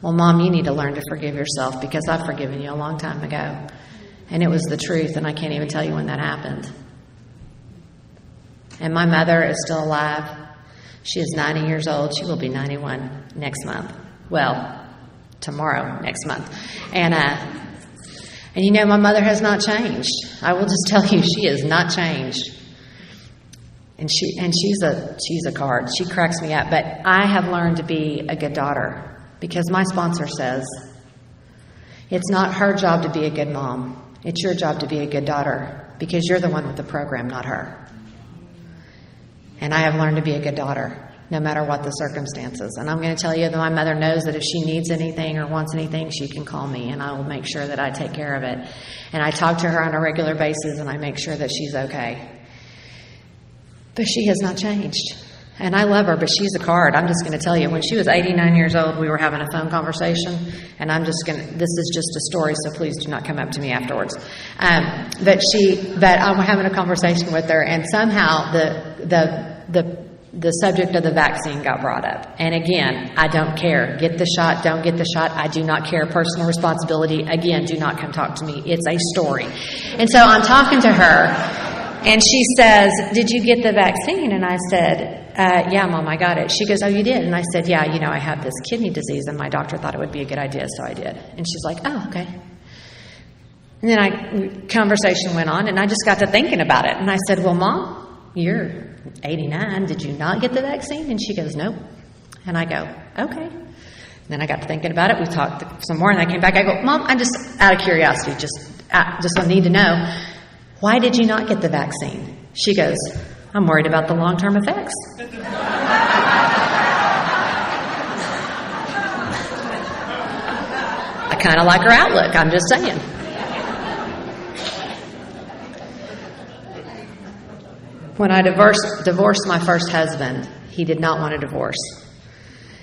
"Well, Mom, you need to learn to forgive yourself because I've forgiven you a long time ago." And it was the truth, and I can't even tell you when that happened. And my mother is still alive. She is 90 years old. She will be 91 next month. Well, tomorrow, next month. And you know, my mother has not changed. I will just tell you, she has not changed. And she's a card. She cracks me up. But I have learned to be a good daughter because my sponsor says it's not her job to be a good mom. It's your job to be a good daughter because you're the one with the program, not her. And I have learned to be a good daughter, no matter what the circumstances. And I'm going to tell you that my mother knows that if she needs anything or wants anything, she can call me, and I will make sure that I take care of it. And I talk to her on a regular basis, and I make sure that she's okay. But she has not changed. And I love her, but she's a card. I'm just going to tell you, when she was 89 years old, we were having a phone conversation, and this is just a story, so please do not come up to me afterwards. But I'm having a conversation with her, and somehow the subject of the vaccine got brought up. And again, I don't care. Get the shot, don't get the shot. I do not care. Personal responsibility. Again, do not come talk to me. It's a story. And so I'm talking to her, and she says, "Did you get the vaccine?" And I said, yeah, Mom, I got it. She goes, oh, you did? And I said, yeah, I have this kidney disease, and my doctor thought it would be a good idea, so I did. And she's like, oh, okay. And then conversation went on, and I just got to thinking about it. And I said, well, Mom, you're 89. Did you not get the vaccine? And she goes, nope. And I go, okay. And then I got to thinking about it. We talked some more, and I came back. I go, Mom, I'm just out of curiosity, just need to know, why did you not get the vaccine? She goes, I'm worried about the long-term effects. I kind of like her outlook, I'm just saying. When I divorced my first husband, he did not want a divorce.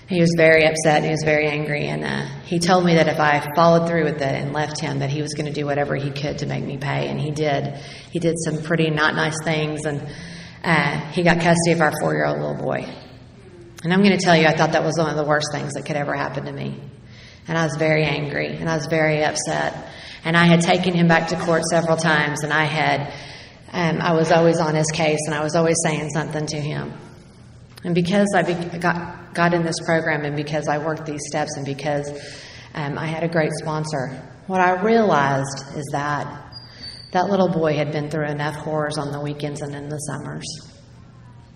He was very upset. He was very angry. And he told me that if I followed through with it and left him, that he was going to do whatever he could to make me pay. And he did. He did some pretty not nice things. And he got custody of our 4-year-old little boy. And I'm going to tell you, I thought that was one of the worst things that could ever happen to me. And I was very angry. And I was very upset. And I had taken him back to court several times. And I was always on his case. And I was always saying something to him. And because I got in this program, and because I worked these steps, and because I had a great sponsor, what I realized is that little boy had been through enough horrors on the weekends and in the summers.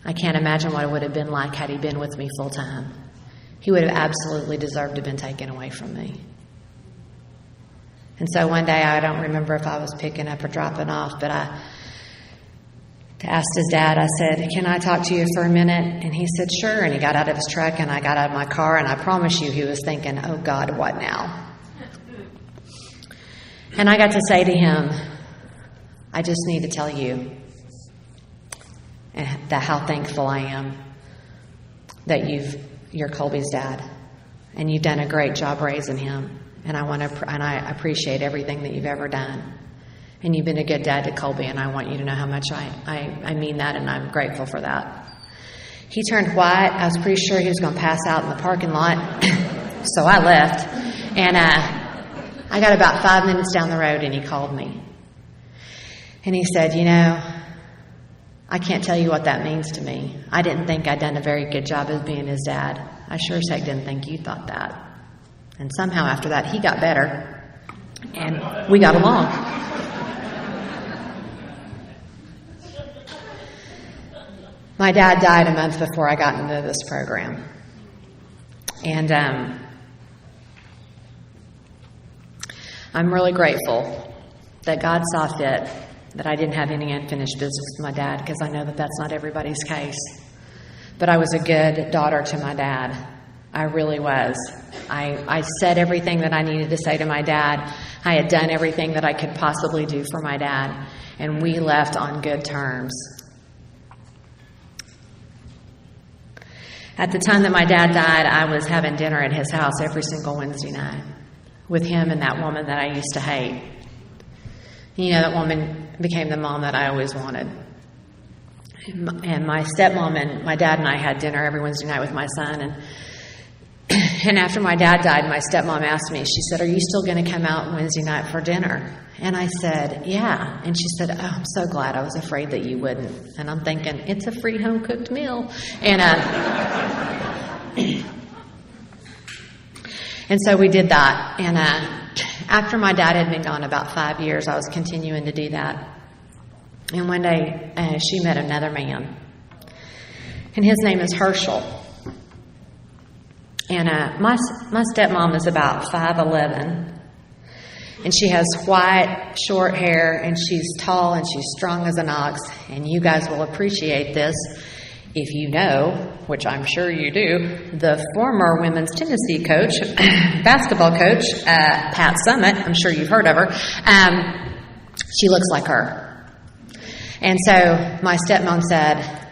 I can't imagine what it would have been like had he been with me full time. He would have absolutely deserved to have been taken away from me. And so one day, I don't remember if I was picking up or dropping off, but I asked his dad, I said, can I talk to you for a minute? And he said, sure. And he got out of his truck, and I got out of my car, and I promise you he was thinking, oh God, what now? And I got to say to him, I just need to tell you that how thankful I am that you're Colby's dad, and you've done a great job raising him, and I appreciate everything that you've ever done. And you've been a good dad to Colby, and I want you to know how much I mean that, and I'm grateful for that. He turned white. I was pretty sure he was going to pass out in the parking lot, so I left. And I got about 5 minutes down the road, and he called me. And he said, I can't tell you what that means to me. I didn't think I'd done a very good job of being his dad. I sure as heck didn't think you thought that. And somehow after that, he got better, and we got along. My dad died a month before I got into this program. And I'm really grateful that God saw fit that I didn't have any unfinished business with my dad, because I know that that's not everybody's case. But I was a good daughter to my dad. I really was. I said everything that I needed to say to my dad. I had done everything that I could possibly do for my dad. And we left on good terms. At the time that my dad died, I was having dinner at his house every single Wednesday night with him and that woman that I used to hate. That woman became the mom that I always wanted. And my stepmom and my dad and I had dinner every Wednesday night with my son. And after my dad died, my stepmom asked me, she said, are you still going to come out Wednesday night for dinner? And I said, yeah. And she said, oh, I'm so glad. I was afraid that you wouldn't. And I'm thinking, it's a free home-cooked meal. And so we did that. And after my dad had been gone about 5 years, I was continuing to do that. And one day, she met another man. And his name is Herschel. And my stepmom is about 5'11", and she has white, short hair, and she's tall, and she's strong as an ox. And you guys will appreciate this if you know, which I'm sure you do, the former women's Tennessee coach, basketball coach, Pat Summitt. I'm sure you've heard of her. She looks like her. And so my stepmom said,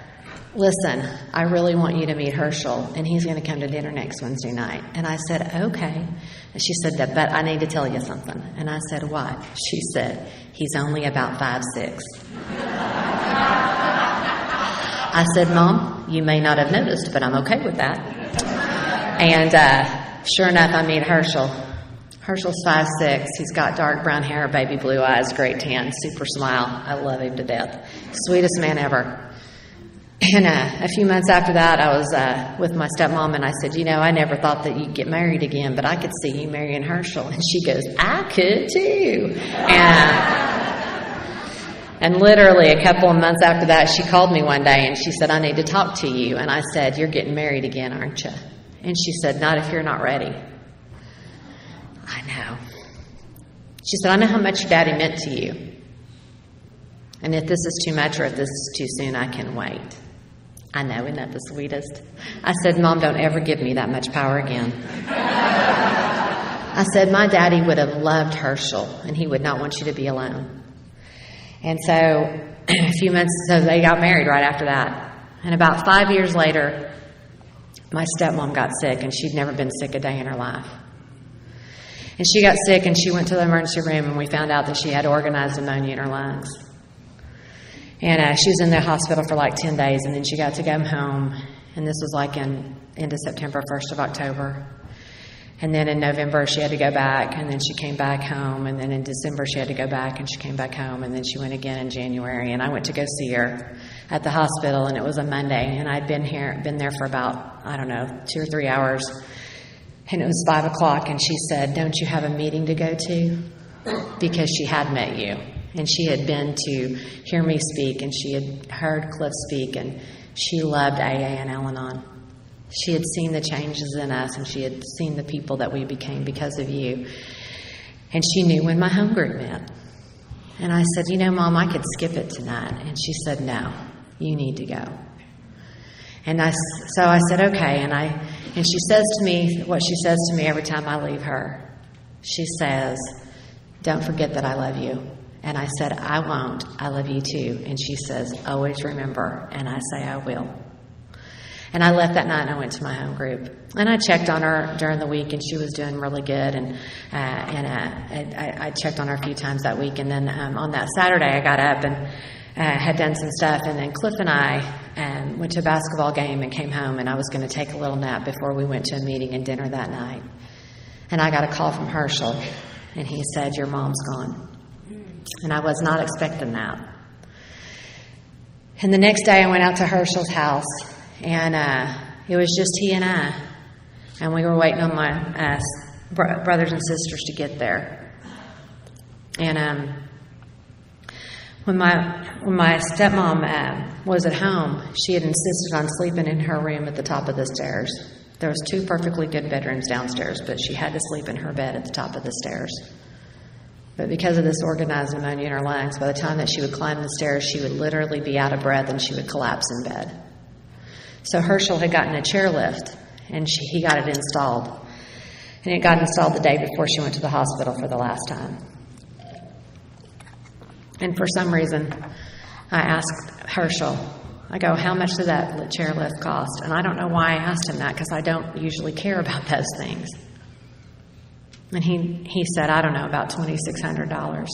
listen, I really want you to meet Herschel, and he's going to come to dinner next Wednesday night. And I said, okay. And she said, but I need to tell you something. And I said, what? She said, he's only about 5'6". I said, Mom, you may not have noticed, but I'm okay with that. And sure enough, I meet Herschel. Herschel's 5'6". He's got dark brown hair, baby blue eyes, great tan, super smile. I love him to death. Sweetest man ever. And a few months after that, I was with my stepmom, and I said, I never thought that you'd get married again, but I could see you marrying Herschel. And she goes, I could too. And literally a couple of months after that, she called me one day, and she said, I need to talk to you. And I said, you're getting married again, aren't you? And she said, not if you're not ready. I know. She said, I know how much your daddy meant to you. And if this is too much or if this is too soon, I can wait. I know, isn't that the sweetest? I said, Mom, don't ever give me that much power again. I said, my daddy would have loved Herschel, and he would not want you to be alone. And so a few months, so they got married right after that. And about 5 years later, my stepmom got sick, and she'd never been sick a day in her life. And she got sick, and she went to the emergency room, and we found out that she had organized pneumonia in her lungs. And she was in the hospital for like 10 days, and then she got to go home. And this was like in end of September, 1st of October. And then in November, she had to go back, and then she came back home. And then in December, she had to go back, and she came back home. And then she went again in January. And I went to go see her at the hospital, and it was a Monday. And I'd been there for about, 2 or 3 hours. And it was 5 o'clock, and she said, don't you have a meeting to go to? Because she had met you. And she had been to hear me speak, and she had heard Cliff speak, and she loved AA and Al-Anon. She had seen the changes in us, and she had seen the people that we became because of you. And she knew when my home group met. And I said, Mom, I could skip it tonight. And she said, no, you need to go. And so I said, okay. And she says to me what she says to me every time I leave her. She says, don't forget that I love you. And I said, I won't. I love you too. And she says, always remember. And I say, I will. And I left that night, and I went to my home group. And I checked on her during the week, and she was doing really good. And I checked on her a few times that week. And then on that Saturday, I got up and had done some stuff. And then Cliff and I went to a basketball game and came home. And I was going to take a little nap before we went to a meeting and dinner that night. And I got a call from Herschel. And he said, your mom's gone. And I was not expecting that. And the next day I went out to Herschel's house, and it was just he and I. And we were waiting on my brothers and sisters to get there. And when my stepmom was at home, she had insisted on sleeping in her room at the top of the stairs. There was 2 perfectly good bedrooms downstairs, but she had to sleep in her bed at the top of the stairs. But because of this organized pneumonia in her lungs, by the time that she would climb the stairs, she would literally be out of breath and she would collapse in bed. So Herschel had gotten a chairlift, and he got it installed. And it got installed the day before she went to the hospital for the last time. And for some reason, I asked Herschel, I go, how much did that chairlift cost? And I don't know why I asked him that, because I don't usually care about those things. And he said, I don't know, about $2,600.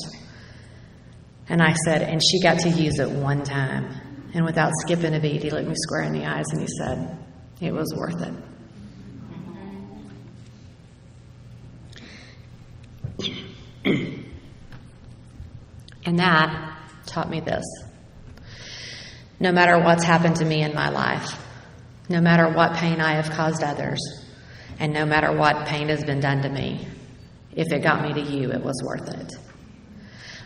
And I said, and she got to use it one time. And without skipping a beat, he looked me square in the eyes and he said, it was worth it. And that taught me this. No matter what's happened to me in my life, no matter what pain I have caused others, and no matter what pain has been done to me, if it got me to you, it was worth it.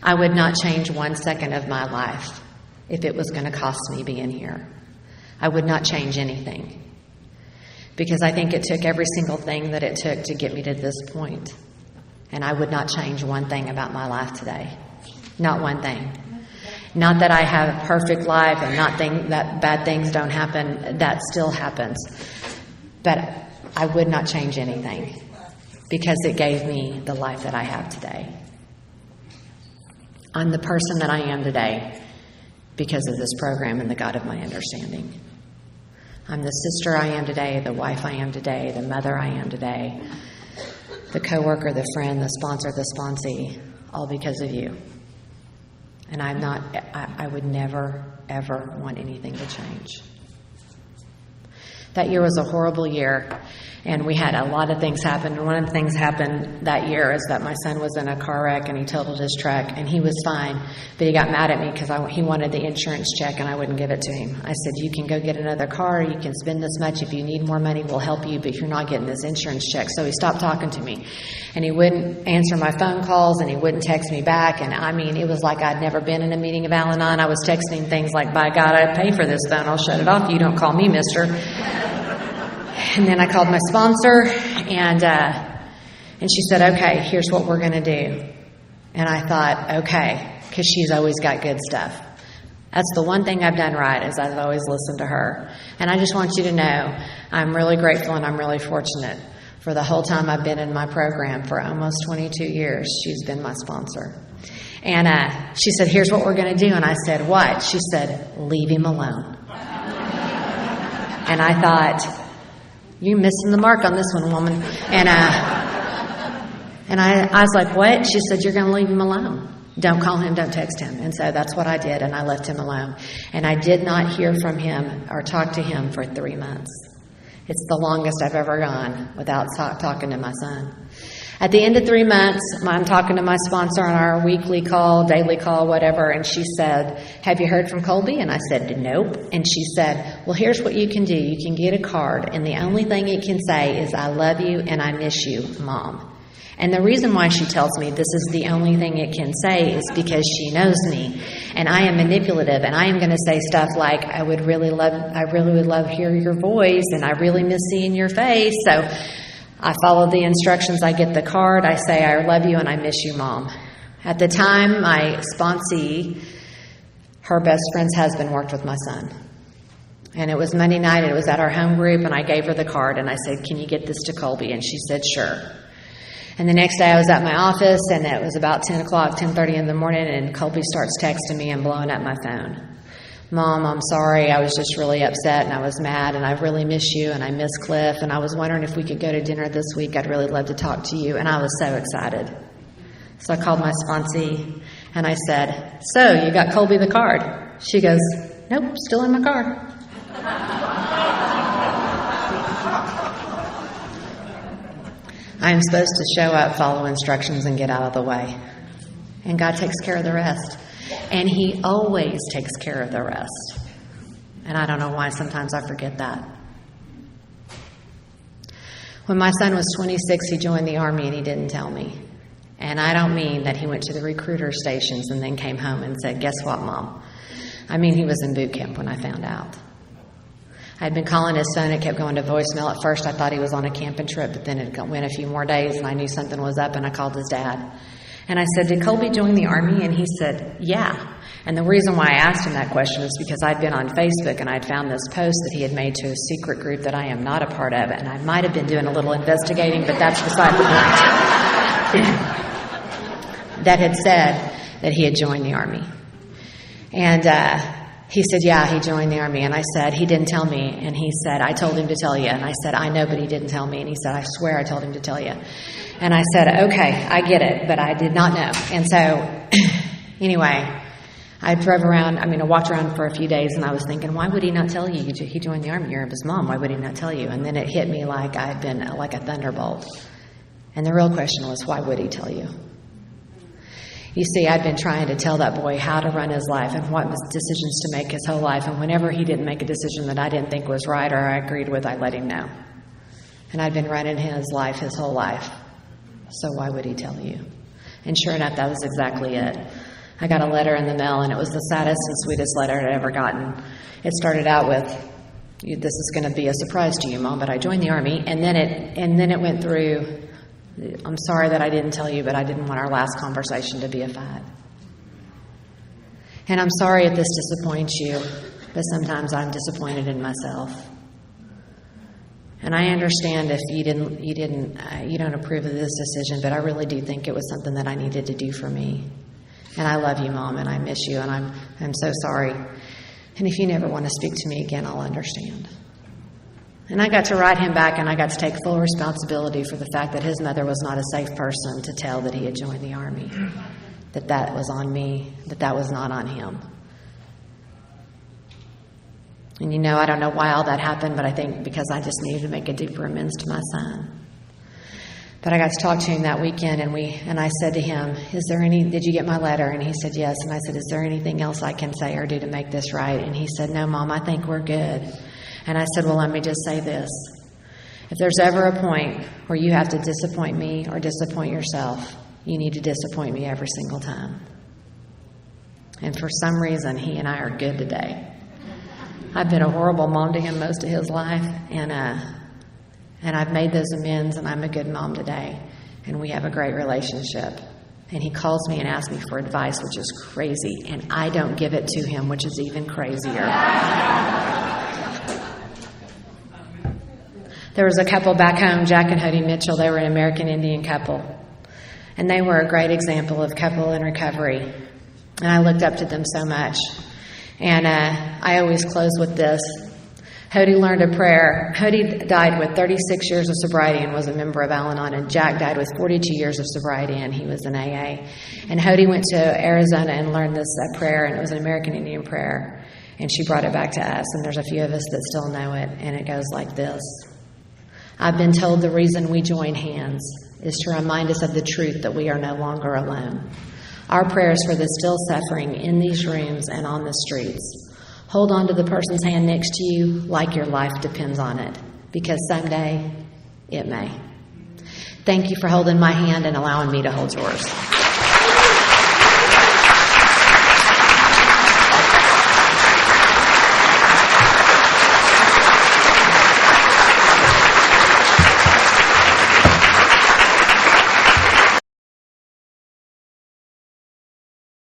I would not change 1 second of my life if it was going to cost me being here. I would not change anything, because I think it took every single thing that it took to get me to this point. And I would not change one thing about my life today. Not one thing. Not that I have a perfect life and not that bad things don't happen. That still happens. But I would not change anything, because it gave me the life that I have today. I'm the person that I am today because of this program and the God of my understanding. I'm the sister I am today, the wife I am today, the mother I am today, the coworker, the friend, the sponsor, the sponsee, all because of you. And I would never, ever want anything to change. That year was a horrible year, and we had a lot of things happen. And one of the things happened that year is that my son was in a car wreck, and he totaled his truck, and he was fine, but he got mad at me because he wanted the insurance check, and I wouldn't give it to him. I said, you can go get another car, you can spend this much. If you need more money, we'll help you, but you're not getting this insurance check. So he stopped talking to me, and he wouldn't answer my phone calls, and he wouldn't text me back, and I mean, it was like I'd never been in a meeting of Al-Anon. I was texting things like, by God, I pay for this phone, I'll shut it off, you don't call me mister. And then I called my sponsor, and she said, okay, here's what we're going to do. And I thought, okay, because she's always got good stuff. That's the one thing I've done right, is I've always listened to her. And I just want you to know, I'm really grateful and I'm really fortunate. For the whole time I've been in my program, for almost 22 years, she's been my sponsor. And she said, here's what we're going to do. And I said, what? She said, leave him alone. And I thought, you're missing the mark on this one, woman. And I was like, what? She said, you're going to leave him alone. Don't call him, don't text him. And so that's what I did, and I left him alone. And I did not hear from him or talk to him for 3 months. It's the longest I've ever gone without talking to my son. At the end of 3 months, I'm talking to my sponsor on our weekly call, daily call, whatever, and she said, have you heard from Colby? And I said, nope. And she said, well, here's what you can do. You can get a card, and the only thing it can say is, I love you and I miss you, Mom. And the reason why she tells me this is the only thing it can say is because she knows me, and I am manipulative, and I am going to say stuff like, I really would love to hear your voice, and I really miss seeing your face. So I follow the instructions. I get the card. I say, I love you and I miss you, Mom. At the time, my sponsee, her best friend's husband, worked with my son. And it was Monday night. It was at our home group, and I gave her the card, and I said, can you get this to Colby? And she said, sure. And the next day I was at my office, and it was about 10 o'clock, 10:30 in the morning, and Colby starts texting me and blowing up my phone. Mom, I'm sorry, I was just really upset and I was mad and I really miss you and I miss Cliff and I was wondering if we could go to dinner this week. I'd really love to talk to you. And I was so excited. So I called my sponsee and I said, so you got Colby the card? She goes, nope, still in my car. I'm supposed to show up, follow instructions, and get out of the way. And God takes care of the rest. And He always takes care of the rest. And I don't know why sometimes I forget that. When my son was 26, he joined the Army and he didn't tell me. And I don't mean that he went to the recruiter stations and then came home and said, guess what, Mom? I mean he was in boot camp when I found out. I'd been calling his phone. It kept going to voicemail. At first I thought he was on a camping trip, but then it went a few more days and I knew something was up, and I called his dad. And I said, did Colby join the Army? And he said, yeah. And the reason why I asked him that question is because I'd been on Facebook and I'd found this post that he had made to a secret group that I am not a part of. And I might have been doing a little investigating, but that's beside the point. That had said that he had joined the Army. And he said, yeah, he joined the Army. And I said, he didn't tell me. And he said, I told him to tell you. And I said, I know, but he didn't tell me. And he said, I swear I told him to tell you. And I said, okay, I get it, but I did not know. And so, anyway, I walked around for a few days, and I was thinking, why would he not tell you? He joined the Army. You're his mom. Why would he not tell you? And then it hit me like I'd been like a thunderbolt. And the real question was, why would he tell you? You see, I'd been trying to tell that boy how to run his life and what decisions to make his whole life. And whenever he didn't make a decision that I didn't think was right or I agreed with, I let him know. And I'd been running his life his whole life. So why would he tell you? And sure enough, that was exactly it. I got a letter in the mail, and it was the saddest and sweetest letter I'd ever gotten. It started out with, this is going to be a surprise to you, Mom, but I joined the Army. And then it went through, I'm sorry that I didn't tell you, but I didn't want our last conversation to be a fight. And I'm sorry if this disappoints you, but sometimes I'm disappointed in myself. And I understand if you don't approve of this decision, but I really do think it was something that I needed to do for me. And I love you, Mom, and I miss you, and I'm so sorry. And if you never want to speak to me again, I'll understand. And I got to write him back, and I got to take full responsibility for the fact that his mother was not a safe person to tell that he had joined the Army, that was on me, that was not on him. And I don't know why all that happened, but I think because I just needed to make a deeper amends to my son. But I got to talk to him that weekend, and I said to him, did you get my letter? And he said, yes. And I said, is there anything else I can say or do to make this right? And he said, no, Mom, I think we're good. And I said, well, let me just say this. If there's ever a point where you have to disappoint me or disappoint yourself, you need to disappoint me every single time. And for some reason, he and I are good today. I've been a horrible mom to him most of his life, and I've made those amends, and I'm a good mom today, and we have a great relationship. And he calls me and asks me for advice, which is crazy, and I don't give it to him, which is even crazier. There was a couple back home, Jack and Hody Mitchell. They were an American Indian couple, and they were a great example of couple in recovery, and I looked up to them so much. And I always close with this. Hody learned a prayer. Hody died with 36 years of sobriety and was a member of Al-Anon, and Jack died with 42 years of sobriety, and he was in AA. And Hody went to Arizona and learned this prayer, and it was an American Indian prayer, and she brought it back to us, and there's a few of us that still know it, and it goes like this. I've been told the reason we join hands is to remind us of the truth that we are no longer alone. Our prayers for the still suffering in these rooms and on the streets. Hold on to the person's hand next to you like your life depends on it, because someday it may. Thank you for holding my hand and allowing me to hold yours.